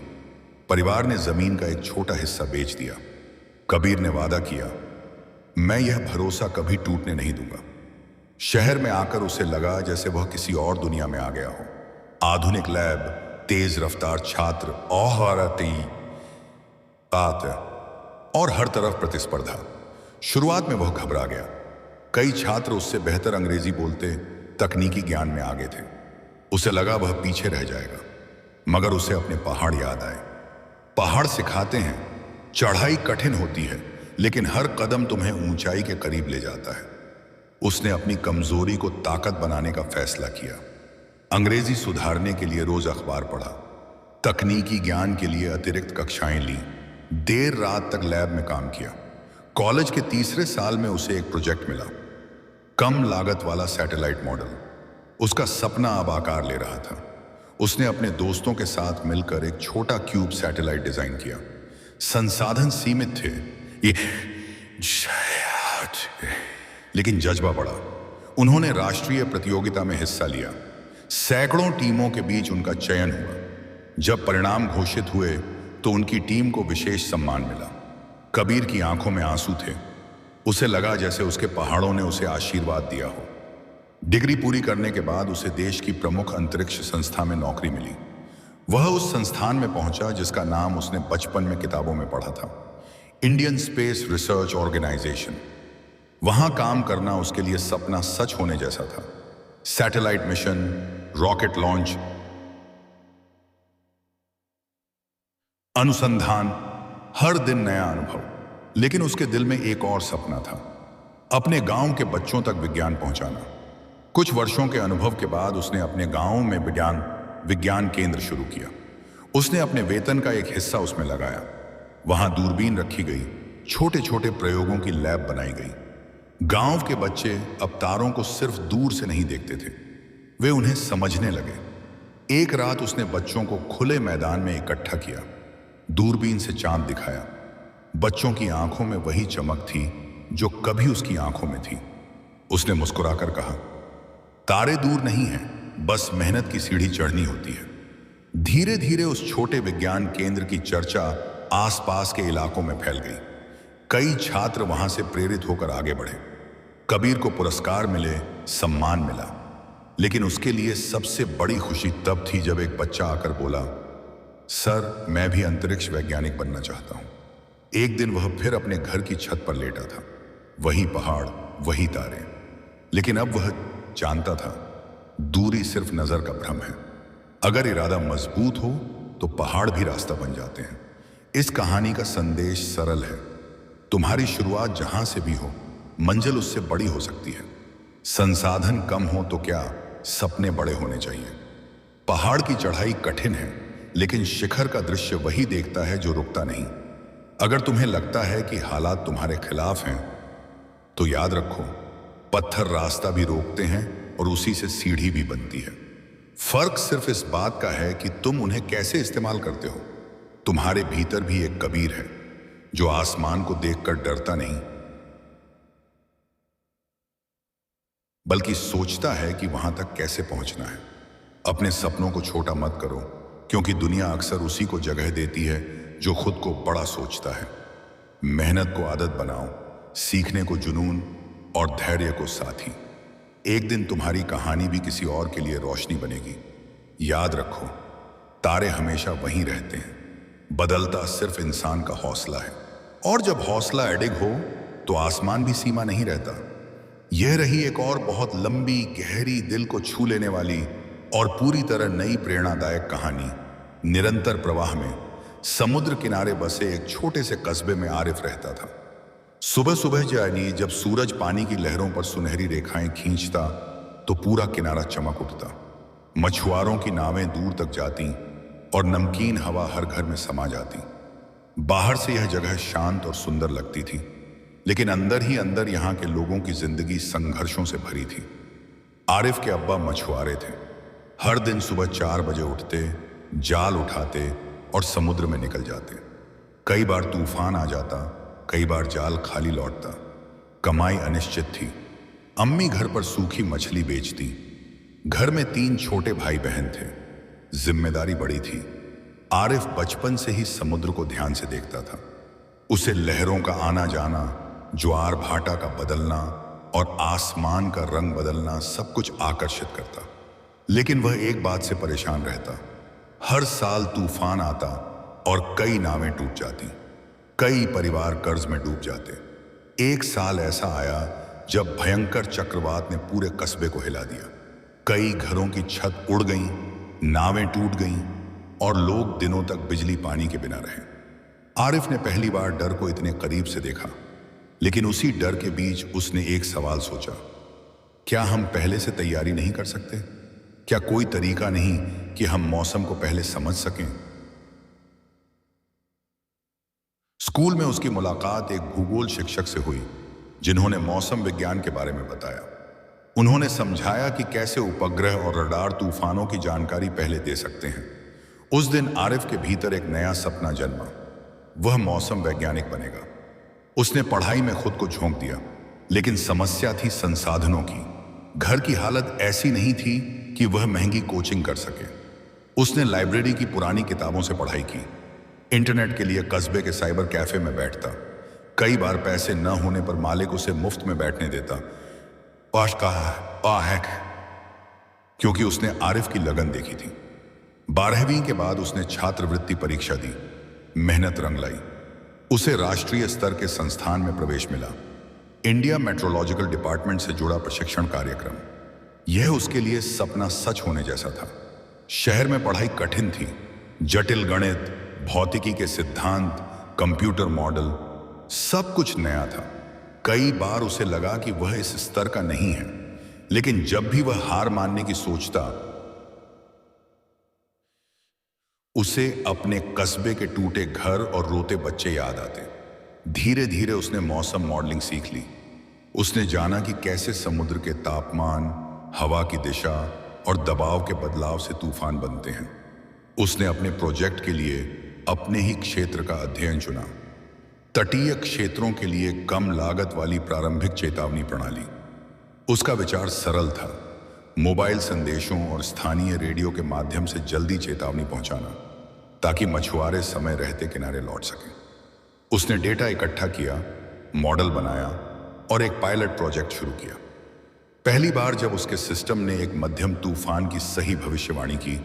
परिवार ने जमीन का एक छोटा हिस्सा बेच दिया। कबीर ने वादा किया, मैं यह भरोसा कभी टूटने नहीं दूंगा। शहर में आकर उसे लगा जैसे वह किसी और दुनिया में आ गया हो। आधुनिक लैब, तेज रफ्तार छात्र, और हर तरफ प्रतिस्पर्धा। शुरुआत में वह घबरा गया। कई छात्र उससे बेहतर अंग्रेजी बोलते, तकनीकी ज्ञान में आगे थे। उसे लगा वह पीछे रह जाएगा। मगर उसे अपने पहाड़ याद आए। पहाड़ सिखाते हैं, चढ़ाई कठिन होती है, लेकिन हर कदम तुम्हें ऊंचाई के करीब ले जाता है। उसने अपनी कमजोरी को ताकत बनाने का फैसला किया। अंग्रेजी सुधारने के लिए रोज अखबार पढ़ा, तकनीकी ज्ञान के लिए अतिरिक्त कक्षाएं ली, देर रात तक लैब में काम किया। कॉलेज के तीसरे साल में उसे एक प्रोजेक्ट मिला, कम लागत वाला सैटेलाइट मॉडल। उसका सपना अब आकार ले रहा था। उसने अपने दोस्तों के साथ मिलकर एक छोटा क्यूब सैटेलाइट डिजाइन किया। संसाधन सीमित थे, लेकिन जज्बा बढ़ा। उन्होंने राष्ट्रीय प्रतियोगिता में हिस्सा लिया। सैकड़ों टीमों के बीच उनका चयन हुआ। जब परिणाम घोषित हुए तो उनकी टीम को विशेष सम्मान मिला। कबीर की आंखों में आंसू थे। उसे लगा जैसे उसके पहाड़ों ने उसे आशीर्वाद दिया हो। डिग्री पूरी करने के बाद उसे देश की प्रमुख अंतरिक्ष संस्था में नौकरी मिली। वह उस संस्थान में पहुंचा जिसका नाम उसने बचपन में किताबों में पढ़ा था, इंडियन स्पेस रिसर्च ऑर्गेनाइजेशन। वहां काम करना उसके लिए सपना सच होने जैसा था। सैटेलाइट मिशन, रॉकेट लॉन्च, अनुसंधान, हर दिन नया अनुभव। लेकिन उसके दिल में एक और सपना था, अपने गांव के बच्चों तक विज्ञान पहुंचाना। कुछ वर्षों के अनुभव के बाद उसने अपने गांव में विज्ञान केंद्र शुरू किया। उसने अपने वेतन का एक हिस्सा उसमें लगाया। वहां दूरबीन रखी गई, छोटे छोटे प्रयोगों की लैब बनाई गई। गांव के बच्चे अब तारों को सिर्फ दूर से नहीं देखते थे, वे उन्हें समझने लगे। एक रात उसने बच्चों को खुले मैदान में इकट्ठा किया, दूरबीन से चांद दिखाया। बच्चों की आंखों में वही चमक थी जो कभी उसकी आंखों में थी। उसने मुस्कुराकर कहा, तारे दूर नहीं हैं, बस मेहनत की सीढ़ी चढ़नी होती है। धीरे धीरे उस छोटे विज्ञान केंद्र की चर्चा आसपास के इलाकों में फैल गई। कई छात्र वहां से प्रेरित होकर आगे बढ़े। कबीर को पुरस्कार मिले, सम्मान मिला। लेकिन उसके लिए सबसे बड़ी खुशी तब थी जब एक बच्चा आकर बोला, सर, मैं भी अंतरिक्ष वैज्ञानिक बनना चाहता हूं। एक दिन वह फिर अपने घर की छत पर लेटा था, वही पहाड़, वही तारे। लेकिन अब वह जानता था, दूरी सिर्फ नजर का भ्रम है। अगर इरादा मजबूत हो तो पहाड़ भी रास्ता बन जाते हैं। इस कहानी का संदेश सरल है, तुम्हारी शुरुआत जहां से भी हो, मंजिल उससे बड़ी हो सकती है। संसाधन कम हो तो क्या, सपने बड़े होने चाहिए। पहाड़ की चढ़ाई कठिन है, लेकिन शिखर का दृश्य वही देखता है जो रुकता नहीं। अगर तुम्हें लगता है कि हालात तुम्हारे खिलाफ हैं, तो याद रखो, पत्थर रास्ता भी रोकते हैं और उसी से सीढ़ी भी बनती है। फर्क सिर्फ इस बात का है कि तुम उन्हें कैसे इस्तेमाल करते हो। तुम्हारे भीतर भी एक कबीर है जो आसमान को देखकर डरता नहीं, बल्कि सोचता है कि वहां तक कैसे पहुंचना है। अपने सपनों को छोटा मत करो, क्योंकि दुनिया अक्सर उसी को जगह देती है जो खुद को बड़ा सोचता है। मेहनत को आदत बनाओ, सीखने को जुनून और धैर्य को साथी। एक दिन तुम्हारी कहानी भी किसी और के लिए रोशनी बनेगी। याद रखो, तारे हमेशा वहीं रहते हैं, बदलता सिर्फ इंसान का हौसला है। और जब हौसला अडिग हो तो आसमान भी सीमा नहीं रहता। यह रही एक और बहुत लंबी, गहरी, दिल को छू लेने वाली और पूरी तरह नई प्रेरणादायक कहानी। निरंतर प्रवाह में समुद्र किनारे बसे एक छोटे से कस्बे में आरिफ रहता था। सुबह सुबह यानी जब सूरज पानी की लहरों पर सुनहरी रेखाएं खींचता तो पूरा किनारा चमक उठता। मछुआरों की नावें दूर तक जाती और नमकीन हवा हर घर में समा जाती। बाहर से यह जगह शांत और सुंदर लगती थी, लेकिन अंदर ही अंदर यहाँ के लोगों की जिंदगी संघर्षों से भरी थी। आरिफ के अब्बा मछुआरे थे। हर दिन सुबह 4 बजे उठते, जाल उठाते और समुद्र में निकल जाते। कई बार तूफान आ जाता, कई बार जाल खाली लौटता। कमाई अनिश्चित थी। अम्मी घर पर सूखी मछली बेचती। घर में 3 छोटे भाई बहन थे। जिम्मेदारी बड़ी थी। आरिफ बचपन से ही समुद्र को ध्यान से देखता था। उसे लहरों का आना जाना, ज्वार भाटा का बदलना और आसमान का रंग बदलना सब कुछ आकर्षित करता। लेकिन वह एक बात से परेशान रहता। हर साल तूफान आता और कई नावें टूट जाती। कई परिवार कर्ज में डूब जाते। एक साल ऐसा आया जब भयंकर चक्रवात ने पूरे कस्बे को हिला दिया। कई घरों की छत उड़ गईं, नावें टूट गईं और लोग दिनों तक बिजली पानी के बिना रहे। आरिफ ने पहली बार डर को इतने करीब से देखा, लेकिन उसी डर के बीच उसने एक सवाल सोचा। क्या हम पहले से तैयारी नहीं कर सकते? क्या कोई तरीका नहीं कि हम मौसम को पहले समझ सकें? स्कूल में उसकी मुलाकात एक भूगोल शिक्षक से हुई, जिन्होंने मौसम विज्ञान के बारे में बताया। उन्होंने समझाया कि कैसे उपग्रह और रडार तूफानों की जानकारी पहले दे सकते हैं। उस दिन आरिफ के भीतर एक नया सपना जन्मा। वह मौसम वैज्ञानिक बनेगा। उसने पढ़ाई में खुद को झोंक दिया, लेकिन समस्या थी संसाधनों की। घर की हालत ऐसी नहीं थी कि वह महंगी कोचिंग कर सके। उसने लाइब्रेरी की पुरानी किताबों से पढ़ाई की। इंटरनेट के लिए कस्बे के साइबर कैफे में बैठता। कई बार पैसे न होने पर मालिक उसे मुफ्त में बैठने देता। क्योंकि उसने आरिफ की लगन देखी थी। 12वीं के बाद उसने छात्रवृत्ति परीक्षा दी। मेहनत रंग लाई। उसे राष्ट्रीय स्तर के संस्थान में प्रवेश मिला। इंडिया मेट्रोलॉजिकल डिपार्टमेंट से जुड़ा प्रशिक्षण कार्यक्रम। यह उसके लिए सपना सच होने जैसा था। शहर में पढ़ाई कठिन थी। जटिल गणित, भौतिकी के सिद्धांत, कंप्यूटर मॉडल, सब कुछ नया था। कई बार उसे लगा कि वह इस स्तर का नहीं है, लेकिन जब भी वह हार मानने की सोचता, उसे अपने कस्बे के टूटे घर और रोते बच्चे याद आते। धीरे धीरे उसने मौसम मॉडलिंग सीख ली। उसने जाना कि कैसे समुद्र के तापमान, हवा की दिशा और दबाव के बदलाव से तूफान बनते हैं। उसने अपने प्रोजेक्ट के लिए अपने ही क्षेत्र का अध्ययन चुना। तटीय क्षेत्रों के लिए कम लागत वाली प्रारंभिक चेतावनी प्रणाली। उसका विचार सरल था, मोबाइल संदेशों और स्थानीय रेडियो के माध्यम से जल्दी चेतावनी पहुंचाना, ताकि मछुआरे समय रहते किनारे लौट सकें। उसने डेटा इकट्ठा किया, मॉडल बनाया और एक पायलट प्रोजेक्ट शुरू किया। पहली बार जब उसके सिस्टम ने एक मध्यम तूफान की सही भविष्यवाणी की,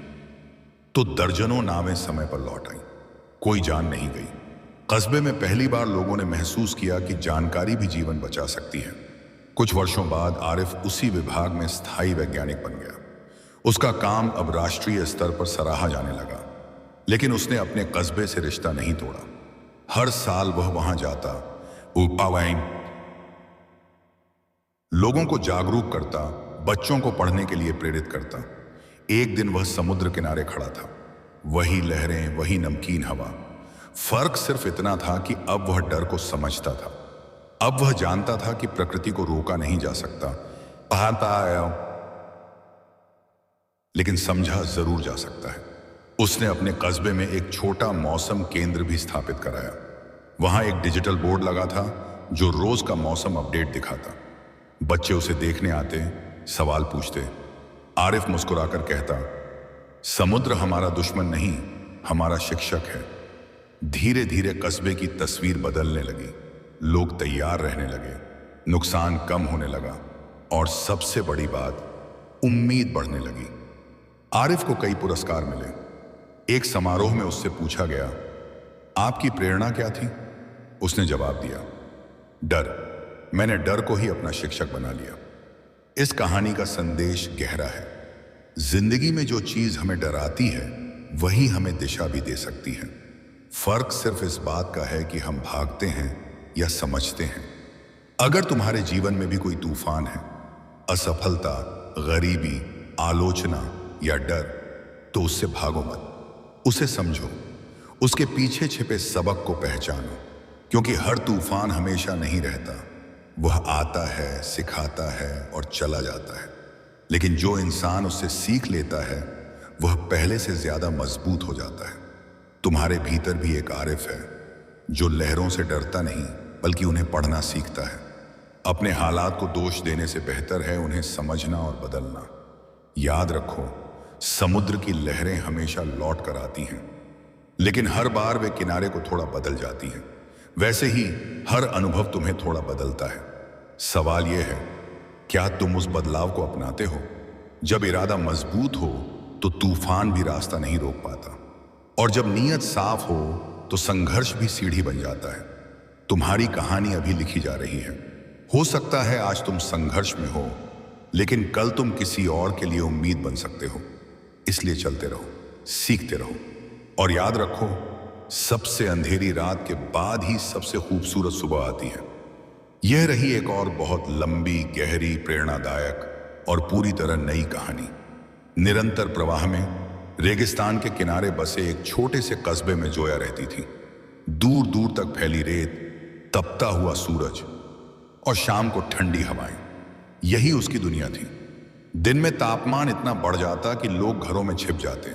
तो दर्जनों नावें समय पर लौट आईं। कोई जान नहीं गई। कस्बे में पहली बार लोगों ने महसूस किया कि जानकारी भी जीवन बचा सकती है। कुछ वर्षों बाद आरिफ उसी विभाग में स्थायी वैज्ञानिक बन गया। उसका काम अब राष्ट्रीय स्तर पर सराहा जाने लगा। लेकिन उसने अपने कस्बे से रिश्ता नहीं तोड़ा। हर साल वह वहां जाता, लोगों को जागरूक करता, बच्चों को पढ़ने के लिए प्रेरित करता। एक दिन वह समुद्र किनारे खड़ा था। वही लहरें, वही नमकीन हवा। फर्क सिर्फ इतना था कि अब वह डर को समझता था। अब वह जानता था कि प्रकृति को रोका नहीं जा सकता, लेकिन समझा जरूर जा सकता है। उसने अपने कस्बे में एक छोटा मौसम केंद्र भी स्थापित कराया। वहां एक डिजिटल बोर्ड लगा था जो रोज का मौसम अपडेट दिखाता। बच्चे उसे देखने आते, सवाल पूछते। आरिफ मुस्कुराकर कहता, समुद्र हमारा दुश्मन नहीं, हमारा शिक्षक है। धीरे धीरे कस्बे की तस्वीर बदलने लगी। लोग तैयार रहने लगे। नुकसान कम होने लगा और सबसे बड़ी बात, उम्मीद बढ़ने लगी। आरिफ को कई पुरस्कार मिले। एक समारोह में उससे पूछा गया, आपकी प्रेरणा क्या थी? उसने जवाब दिया, डर। मैंने डर को ही अपना शिक्षक बना लिया। इस कहानी का संदेश गहरा है। जिंदगी में जो चीज हमें डराती है वही हमें दिशा भी दे सकती है। फर्क सिर्फ इस बात का है कि हम भागते हैं या समझते हैं। अगर तुम्हारे जीवन में भी कोई तूफान है, असफलता, गरीबी, आलोचना या डर, तो उससे भागो मत, उसे समझो, उसके पीछे छिपे सबक को पहचानो। क्योंकि हर तूफान हमेशा नहीं रहता, वह आता है, सिखाता है और चला जाता है। लेकिन जो इंसान उससे सीख लेता है वह पहले से ज्यादा मजबूत हो जाता है। तुम्हारे भीतर भी एक आरिफ है जो लहरों से डरता नहीं बल्कि उन्हें पढ़ना सीखता है। अपने हालात को दोष देने से बेहतर है उन्हें समझना और बदलना। याद रखो, समुद्र की लहरें हमेशा लौट कर आती हैं, लेकिन हर बार वे किनारे को थोड़ा बदल जाती हैं। वैसे ही हर अनुभव तुम्हें थोड़ा बदलता है। सवाल यह है, क्या तुम उस बदलाव को अपनाते हो? जब इरादा मजबूत हो तो तूफान भी रास्ता नहीं रोक पाता, और जब नीयत साफ हो तो संघर्ष भी सीढ़ी बन जाता है। तुम्हारी कहानी अभी लिखी जा रही है। हो सकता है आज तुम संघर्ष में हो, लेकिन कल तुम किसी और के लिए उम्मीद बन सकते हो। इसलिए चलते रहो, सीखते रहो, और याद रखो, सबसे अंधेरी रात के बाद ही सबसे खूबसूरत सुबह आती है। यह रही एक और बहुत लंबी, गहरी, प्रेरणादायक और पूरी तरह नई कहानी। निरंतर प्रवाह में रेगिस्तान के किनारे बसे एक छोटे से कस्बे में जोया रहती थी। दूर दूर तक फैली रेत, तपता हुआ सूरज और शाम को ठंडी हवाएं, यही उसकी दुनिया थी। दिन में तापमान इतना बढ़ जाता कि लोग घरों में छिप जाते,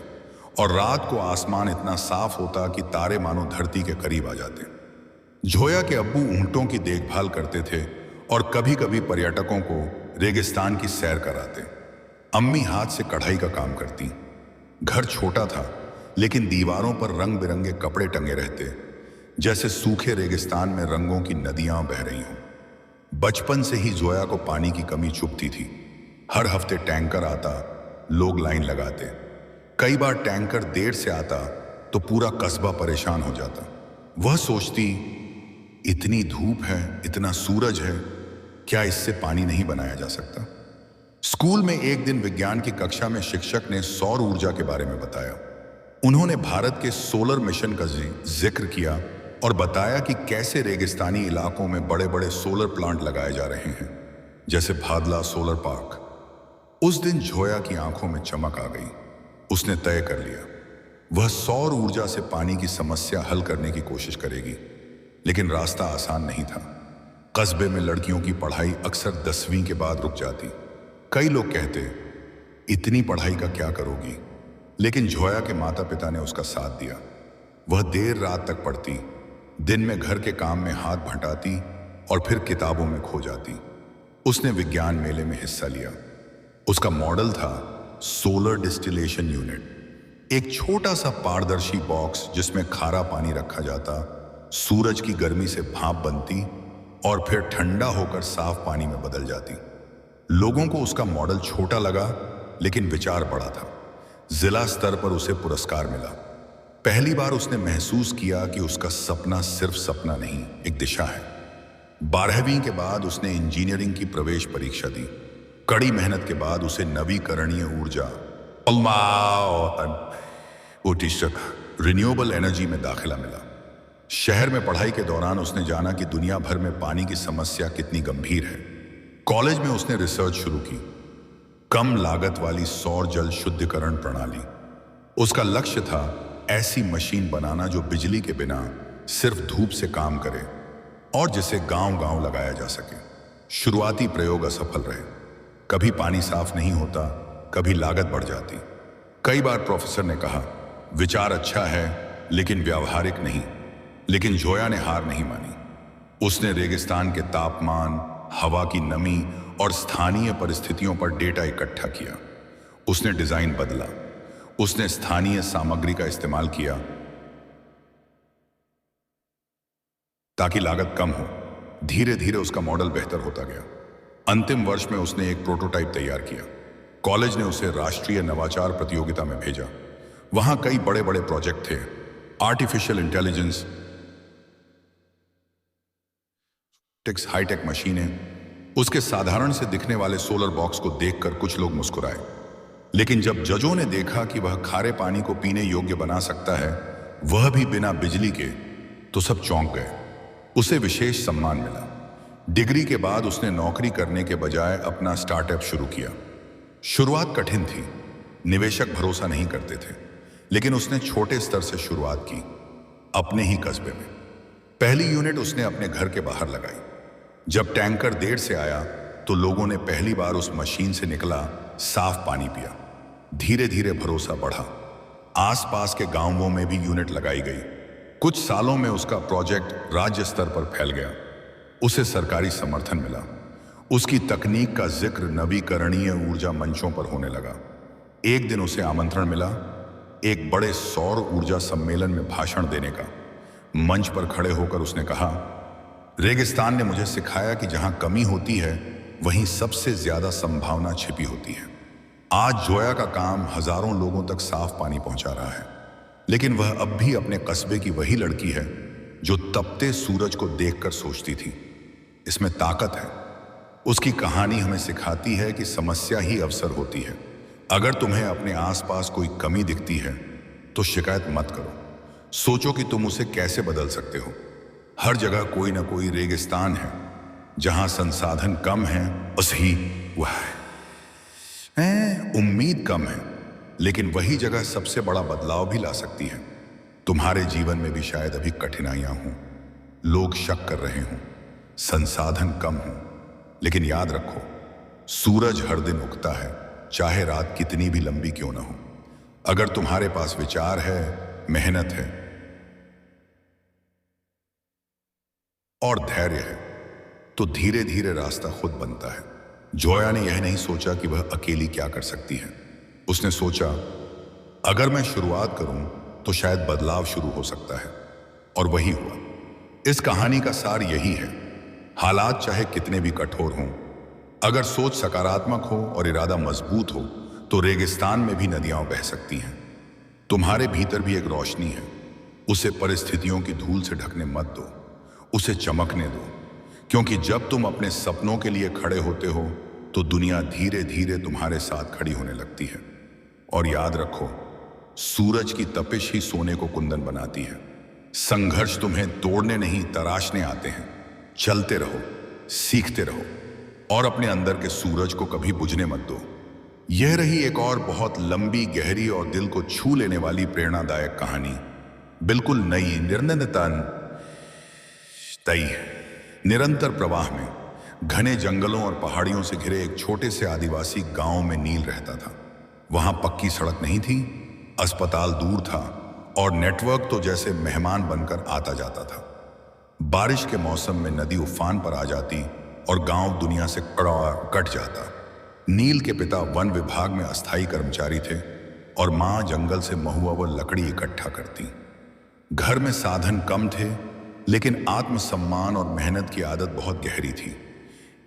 और रात को आसमान इतना साफ होता कि तारे मानो धरती के करीब आ जाते। जोया के अब्बू ऊंटों की देखभाल करते थे और कभी कभी पर्यटकों को रेगिस्तान की सैर कराते। अम्मी हाथ से कढ़ाई का काम करती। घर छोटा था, लेकिन दीवारों पर रंग बिरंगे कपड़े टंगे रहते, जैसे सूखे रेगिस्तान में रंगों की नदियां बह रही हों। बचपन से ही जोया को पानी की कमी चुभती थी। हर हफ्ते टैंकर आता, लोग लाइन लगाते। कई बार टैंकर देर से आता तो पूरा कस्बा परेशान हो जाता। वह सोचती, इतनी धूप है, इतना सूरज है, क्या इससे पानी नहीं बनाया जा सकता? स्कूल में एक दिन विज्ञान की कक्षा में शिक्षक ने सौर ऊर्जा के बारे में बताया। उन्होंने भारत के सोलर मिशन का जिक्र किया और बताया कि कैसे रेगिस्तानी इलाकों में बड़े बड़े सोलर प्लांट लगाए जा रहे हैं, जैसे भादला सोलर पार्क। उस दिन जोया की आंखों में चमक आ गई। उसने तय कर लिया, वह सौर ऊर्जा से पानी की समस्या हल करने की कोशिश करेगी। लेकिन रास्ता आसान नहीं था। कस्बे में लड़कियों की पढ़ाई अक्सर 10वीं के बाद रुक जाती। कई लोग कहते, इतनी पढ़ाई का क्या करोगी? लेकिन जोया के माता पिता ने उसका साथ दिया। वह देर रात तक पढ़ती, दिन में घर के काम में हाथ भटाती और फिर किताबों में खो जाती। उसने विज्ञान मेले में हिस्सा लिया। उसका मॉडल था सोलर डिस्टिलेशन यूनिट, एक छोटा सा पारदर्शी बॉक्स जिसमें खारा पानी रखा जाता, सूरज की गर्मी से भाप बनती और फिर ठंडा होकर साफ पानी में बदल जाती। लोगों को उसका मॉडल छोटा लगा, लेकिन विचार बड़ा था। जिला स्तर पर उसे पुरस्कार मिला। पहली बार उसने महसूस किया कि उसका सपना सिर्फ सपना नहीं, एक दिशा है। 12वीं के बाद उसने इंजीनियरिंग की प्रवेश परीक्षा दी। कड़ी मेहनत के बाद उसे नवीकरणीय ऊर्जा रिन्यूएबल एनर्जी में दाखिला मिला। शहर में पढ़ाई के दौरान उसने जाना कि दुनिया भर में पानी की समस्या कितनी गंभीर है। कॉलेज में उसने रिसर्च शुरू की, कम लागत वाली सौर जल शुद्धिकरण प्रणाली। उसका लक्ष्य था ऐसी मशीन बनाना जो बिजली के बिना सिर्फ धूप से काम करे और जिसे गांव-गांव लगाया जा सके। शुरुआती प्रयोग असफल रहे। कभी पानी साफ नहीं होता, कभी लागत बढ़ जाती। कई बार प्रोफेसर ने कहा, विचार अच्छा है लेकिन व्यावहारिक नहीं। लेकिन जोया ने हार नहीं मानी। उसने रेगिस्तान के तापमान, हवा की नमी और स्थानीय परिस्थितियों पर डेटा इकट्ठा किया। उसने डिजाइन बदला। उसने स्थानीय सामग्री का इस्तेमाल किया ताकि लागत कम हो। धीरे धीरे उसका मॉडल बेहतर होता गया। अंतिम वर्ष में उसने एक प्रोटोटाइप तैयार किया। कॉलेज ने उसे राष्ट्रीय नवाचार प्रतियोगिता में भेजा। वहां कई बड़े बड़े प्रोजेक्ट थे, आर्टिफिशियल इंटेलिजेंस, हाईटेक मशीनें। उसके साधारण से दिखने वाले सोलर बॉक्स को देखकर कुछ लोग मुस्कुराए, लेकिन जब जजों ने देखा कि वह खारे पानी को पीने योग्य बना सकता है, वह भी बिना बिजली के, तो सब चौंक गए। उसे विशेष सम्मान मिला। डिग्री के बाद उसने नौकरी करने के बजाय अपना स्टार्टअप शुरू किया। शुरुआत कठिन थी, निवेशक भरोसा नहीं करते थे, लेकिन उसने छोटे स्तर से शुरुआत की, अपने ही कस्बे में। पहली यूनिट उसने अपने घर के बाहर लगाई। जब टैंकर देर से आया तो लोगों ने पहली बार उस मशीन से निकला साफ पानी पिया। धीरे धीरे भरोसा बढ़ा। आसपास के गांवों में भी यूनिट लगाई गई। कुछ सालों में उसका प्रोजेक्ट राज्य स्तर पर फैल गया। उसे सरकारी समर्थन मिला। उसकी तकनीक का जिक्र नवीकरणीय ऊर्जा मंचों पर होने लगा। एक दिन उसे आमंत्रण मिला एक बड़े सौर ऊर्जा सम्मेलन में भाषण देने का। मंच पर खड़े होकर उसने कहा, रेगिस्तान ने मुझे सिखाया कि जहां कमी होती है वहीं सबसे ज्यादा संभावना छिपी होती है। आज जोया का काम हजारों लोगों तक साफ पानी पहुंचा रहा है, लेकिन वह अब भी अपने कस्बे की वही लड़की है जो तपते सूरज को देखकर सोचती थी, इसमें ताकत है। उसकी कहानी हमें सिखाती है कि समस्या ही अवसर होती है। अगर तुम्हें अपने आसपास कोई कमी दिखती है तो शिकायत मत करो, सोचो कि तुम उसे कैसे बदल सकते हो। हर जगह कोई ना कोई रेगिस्तान है, जहां संसाधन कम है, सही वह है, उम्मीद कम है, लेकिन वही जगह सबसे बड़ा बदलाव भी ला सकती है। तुम्हारे जीवन में भी शायद अभी कठिनाइयां हों, लोग शक कर रहे हों, संसाधन कम हो, लेकिन याद रखो, सूरज हर दिन उगता है, चाहे रात कितनी भी लंबी क्यों ना हो। अगर तुम्हारे पास विचार है, मेहनत है और धैर्य है, तो धीरे धीरे रास्ता खुद बनता है। जोया ने यह नहीं सोचा कि वह अकेली क्या कर सकती है। उसने सोचा, अगर मैं शुरुआत करूं तो शायद बदलाव शुरू हो सकता है, और वही हुआ। इस कहानी का सार यही है, हालात चाहे कितने भी कठोर हों, अगर सोच सकारात्मक हो और इरादा मजबूत हो तो रेगिस्तान में भी नदियां बह सकती हैं। तुम्हारे भीतर भी एक रोशनी है, उसे परिस्थितियों की धूल से ढकने मत दो, उसे चमकने दो, क्योंकि जब तुम अपने सपनों के लिए खड़े होते हो तो दुनिया धीरे धीरे तुम्हारे साथ खड़ी होने लगती है। और याद रखो, सूरज की तपिश ही सोने को कुंदन बनाती है। संघर्ष तुम्हें तोड़ने नहीं तराशने आते हैं। चलते रहो, सीखते रहो और अपने अंदर के सूरज को कभी बुझने मत दो। यह रही एक और बहुत लंबी, गहरी और दिल को छू लेने वाली प्रेरणादायक कहानी। बिल्कुल नई, निरंतर प्रवाह में घने जंगलों और पहाड़ियों से घिरे एक छोटे से आदिवासी गांव में नील रहता था। वहां पक्की सड़क नहीं थी, अस्पताल दूर था और नेटवर्क तो जैसे मेहमान बनकर आता जाता था। बारिश के मौसम में नदी उफान पर आ जाती और गांव दुनिया से कट जाता। नील के पिता वन विभाग में अस्थायी कर्मचारी थे और मां जंगल से महुआ व लकड़ी इकट्ठा करती। घर में साधन कम थे, लेकिन आत्मसम्मान और मेहनत की आदत बहुत गहरी थी।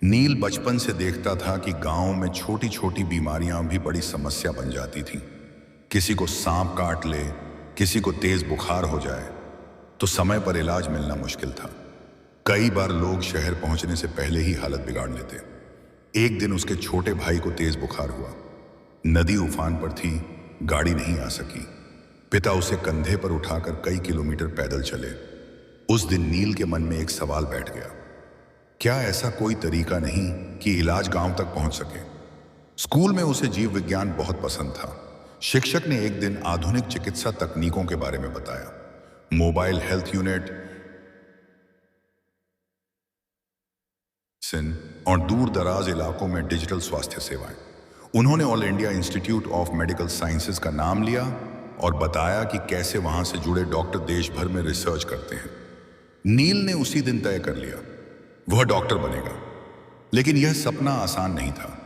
नील बचपन से देखता था कि गांव में छोटी छोटी बीमारियां भी बड़ी समस्या बन जाती थीं। किसी को सांप काट ले, किसी को तेज बुखार हो जाए तो समय पर इलाज मिलना मुश्किल था। कई बार लोग शहर पहुंचने से पहले ही हालत बिगाड़ लेते। एक दिन उसके छोटे भाई को तेज बुखार हुआ। नदी उफान पर थी, गाड़ी नहीं आ सकी। पिता उसे कंधे पर उठाकर कई किलोमीटर पैदल चले। उस दिन नील के मन में एक सवाल बैठ गया, क्या ऐसा कोई तरीका नहीं कि इलाज गांव तक पहुंच सके? स्कूल में उसे जीव विज्ञान बहुत पसंद था। शिक्षक ने एक दिन आधुनिक चिकित्सा तकनीकों के बारे में बताया, मोबाइल हेल्थ यूनिट और दूर दराज इलाकों में डिजिटल स्वास्थ्य सेवाएं। उन्होंने all India institute of medical sciences का नाम लिया और बताया कि कैसे वहां से जुड़े डॉक्टर देश भर में रिसर्च करते हैं। नील ने उसी दिन तय कर लिया, वह डॉक्टर बनेगा। लेकिन यह सपना आसान नहीं था।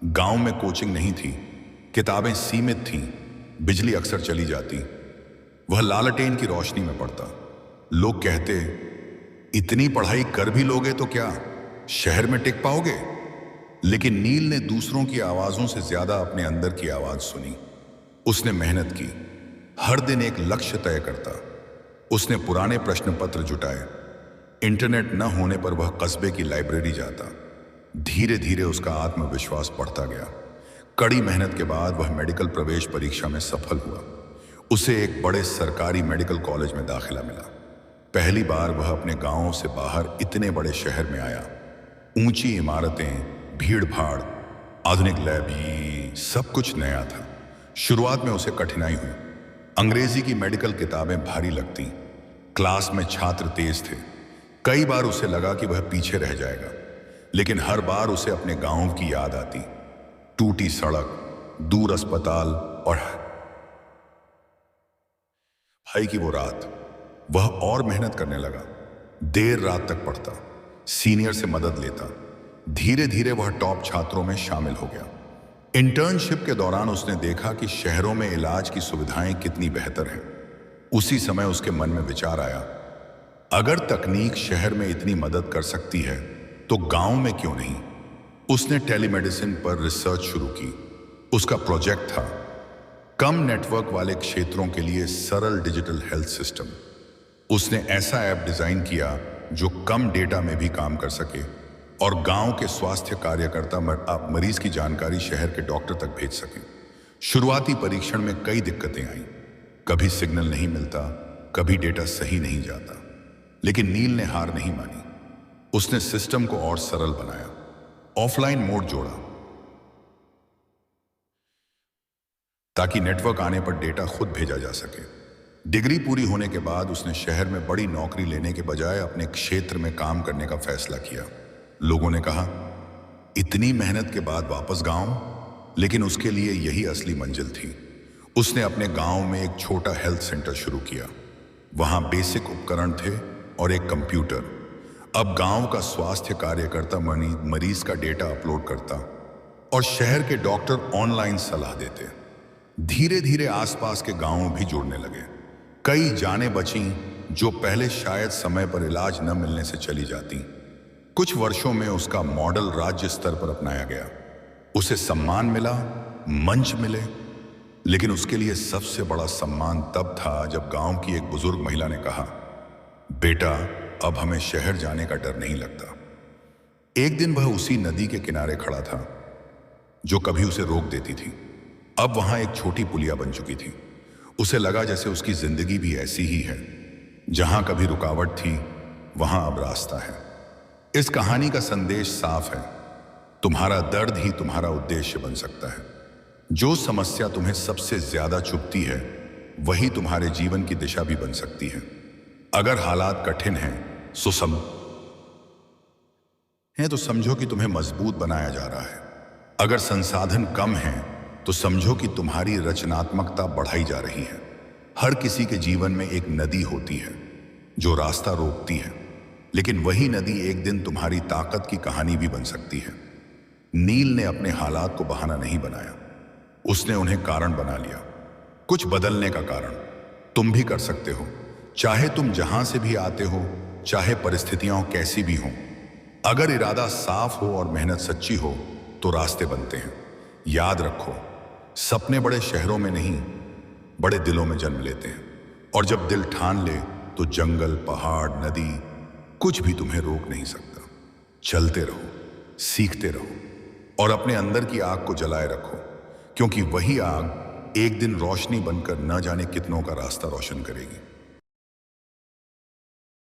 गांव में कोचिंग नहीं थी, किताबें सीमित थीं, बिजली अक्सर चली जाती। वह लालटेन की रोशनी में पढ़ता। लोग कहते, इतनी पढ़ाई कर भी लोगे तो क्या शहर में टिक पाओगे? लेकिन नील ने दूसरों की आवाजों से ज्यादा अपने अंदर की आवाज सुनी। उसने मेहनत की, हर दिन एक लक्ष्य तय करता। उसने पुराने प्रश्न पत्र जुटाए। इंटरनेट न होने पर वह कस्बे की लाइब्रेरी जाता। धीरे धीरे उसका आत्मविश्वास बढ़ता गया। कड़ी मेहनत के बाद वह मेडिकल प्रवेश परीक्षा में सफल हुआ। उसे एक बड़े सरकारी मेडिकल कॉलेज में दाखिला मिला। पहली बार वह अपने गांव से बाहर इतने बड़े शहर में आया। ऊंची इमारतें, भीड़ भाड़, आधुनिक लैब, ये सब कुछ नया था। शुरुआत में उसे कठिनाई हुई। अंग्रेजी की मेडिकल किताबें भारी लगती। क्लास में छात्र तेज थे। कई बार उसे लगा कि वह पीछे रह जाएगा, लेकिन हर बार उसे अपने गांव की याद आती। टूटी सड़क, दूर अस्पताल और भाई की वो रात। वह और मेहनत करने लगा। देर रात तक पढ़ता, सीनियर से मदद लेता। धीरे धीरे वह टॉप छात्रों में शामिल हो गया। इंटर्नशिप के दौरान उसने देखा कि शहरों में इलाज की सुविधाएं कितनी बेहतर हैं। उसी समय उसके मन में विचार आया, अगर तकनीक शहर में इतनी मदद कर सकती है तो गांव में क्यों नहीं? उसने टेलीमेडिसिन पर रिसर्च शुरू की। उसका प्रोजेक्ट था कम नेटवर्क वाले क्षेत्रों के लिए सरल डिजिटल हेल्थ सिस्टम। उसने ऐसा ऐप डिजाइन किया जो कम डेटा में भी काम कर सके और गांव के स्वास्थ्य कार्यकर्ता मरीज की जानकारी शहर के डॉक्टर तक भेज सके। शुरुआती परीक्षण में कई दिक्कतें आईं। कभी सिग्नल नहीं मिलता, कभी डेटा सही नहीं जाता। लेकिन नील ने हार नहीं मानी। उसने सिस्टम को और सरल बनाया। ऑफलाइन मोड जोड़ा ताकि नेटवर्क आने पर डेटा खुद भेजा जा सके। डिग्री पूरी होने के बाद उसने शहर में बड़ी नौकरी लेने के बजाय अपने क्षेत्र में काम करने का फैसला किया। लोगों ने कहा, इतनी मेहनत के बाद वापस गांव? लेकिन उसके लिए यही असली मंजिल थी। उसने अपने गांव में एक छोटा हेल्थ सेंटर शुरू किया। वहां बेसिक उपकरण थे और एक कंप्यूटर। अब गांव का स्वास्थ्य कार्यकर्ता मरीज का डेटा अपलोड करता और शहर के डॉक्टर ऑनलाइन सलाह देते। धीरे धीरे आसपास के गांव भी जुड़ने लगे। कई जानें बची जो पहले शायद समय पर इलाज न मिलने से चली जाती। कुछ वर्षों में उसका मॉडल राज्य स्तर पर अपनाया गया। उसे सम्मान मिला, मंच मिले, लेकिन उसके लिए सबसे बड़ा सम्मान तब था जब गांव की एक बुजुर्ग महिला ने कहा, बेटा, अब हमें शहर जाने का डर नहीं लगता। एक दिन वह उसी नदी के किनारे खड़ा था जो कभी उसे रोक देती थी। अब वहां एक छोटी पुलिया बन चुकी थी। उसे लगा जैसे उसकी जिंदगी भी ऐसी ही है। जहां कभी रुकावट थी, वहां अब रास्ता है। इस कहानी का संदेश साफ है, तुम्हारा दर्द ही तुम्हारा उद्देश्य बन सकता है। जो समस्या तुम्हें सबसे ज्यादा चुभती है, वही तुम्हारे जीवन की दिशा भी बन सकती है। अगर हालात कठिन हैं तो समझो कि तुम्हें मजबूत बनाया जा रहा है। अगर संसाधन कम हैं तो समझो कि तुम्हारी रचनात्मकता बढ़ाई जा रही है। हर किसी के जीवन में एक नदी होती है जो रास्ता रोकती है, लेकिन वही नदी एक दिन तुम्हारी ताकत की कहानी भी बन सकती है। नील ने अपने हालात को बहाना नहीं बनाया, उसने उन्हें कारण बना लिया। कुछ बदलने का कारण तुम भी कर सकते हो, चाहे तुम जहां से भी आते हो, चाहे परिस्थितियां कैसी भी हों। अगर इरादा साफ हो और मेहनत सच्ची हो तो रास्ते बनते हैं। याद रखो, सपने बड़े शहरों में नहीं, बड़े दिलों में जन्म लेते हैं। और जब दिल ठान ले तो जंगल, पहाड़, नदी, कुछ भी तुम्हें रोक नहीं सकता। चलते रहो, सीखते रहो और अपने अंदर की आग को जलाए रखो, क्योंकि वही आग एक दिन रोशनी बनकर न जाने कितनों का रास्ता रोशन करेगी।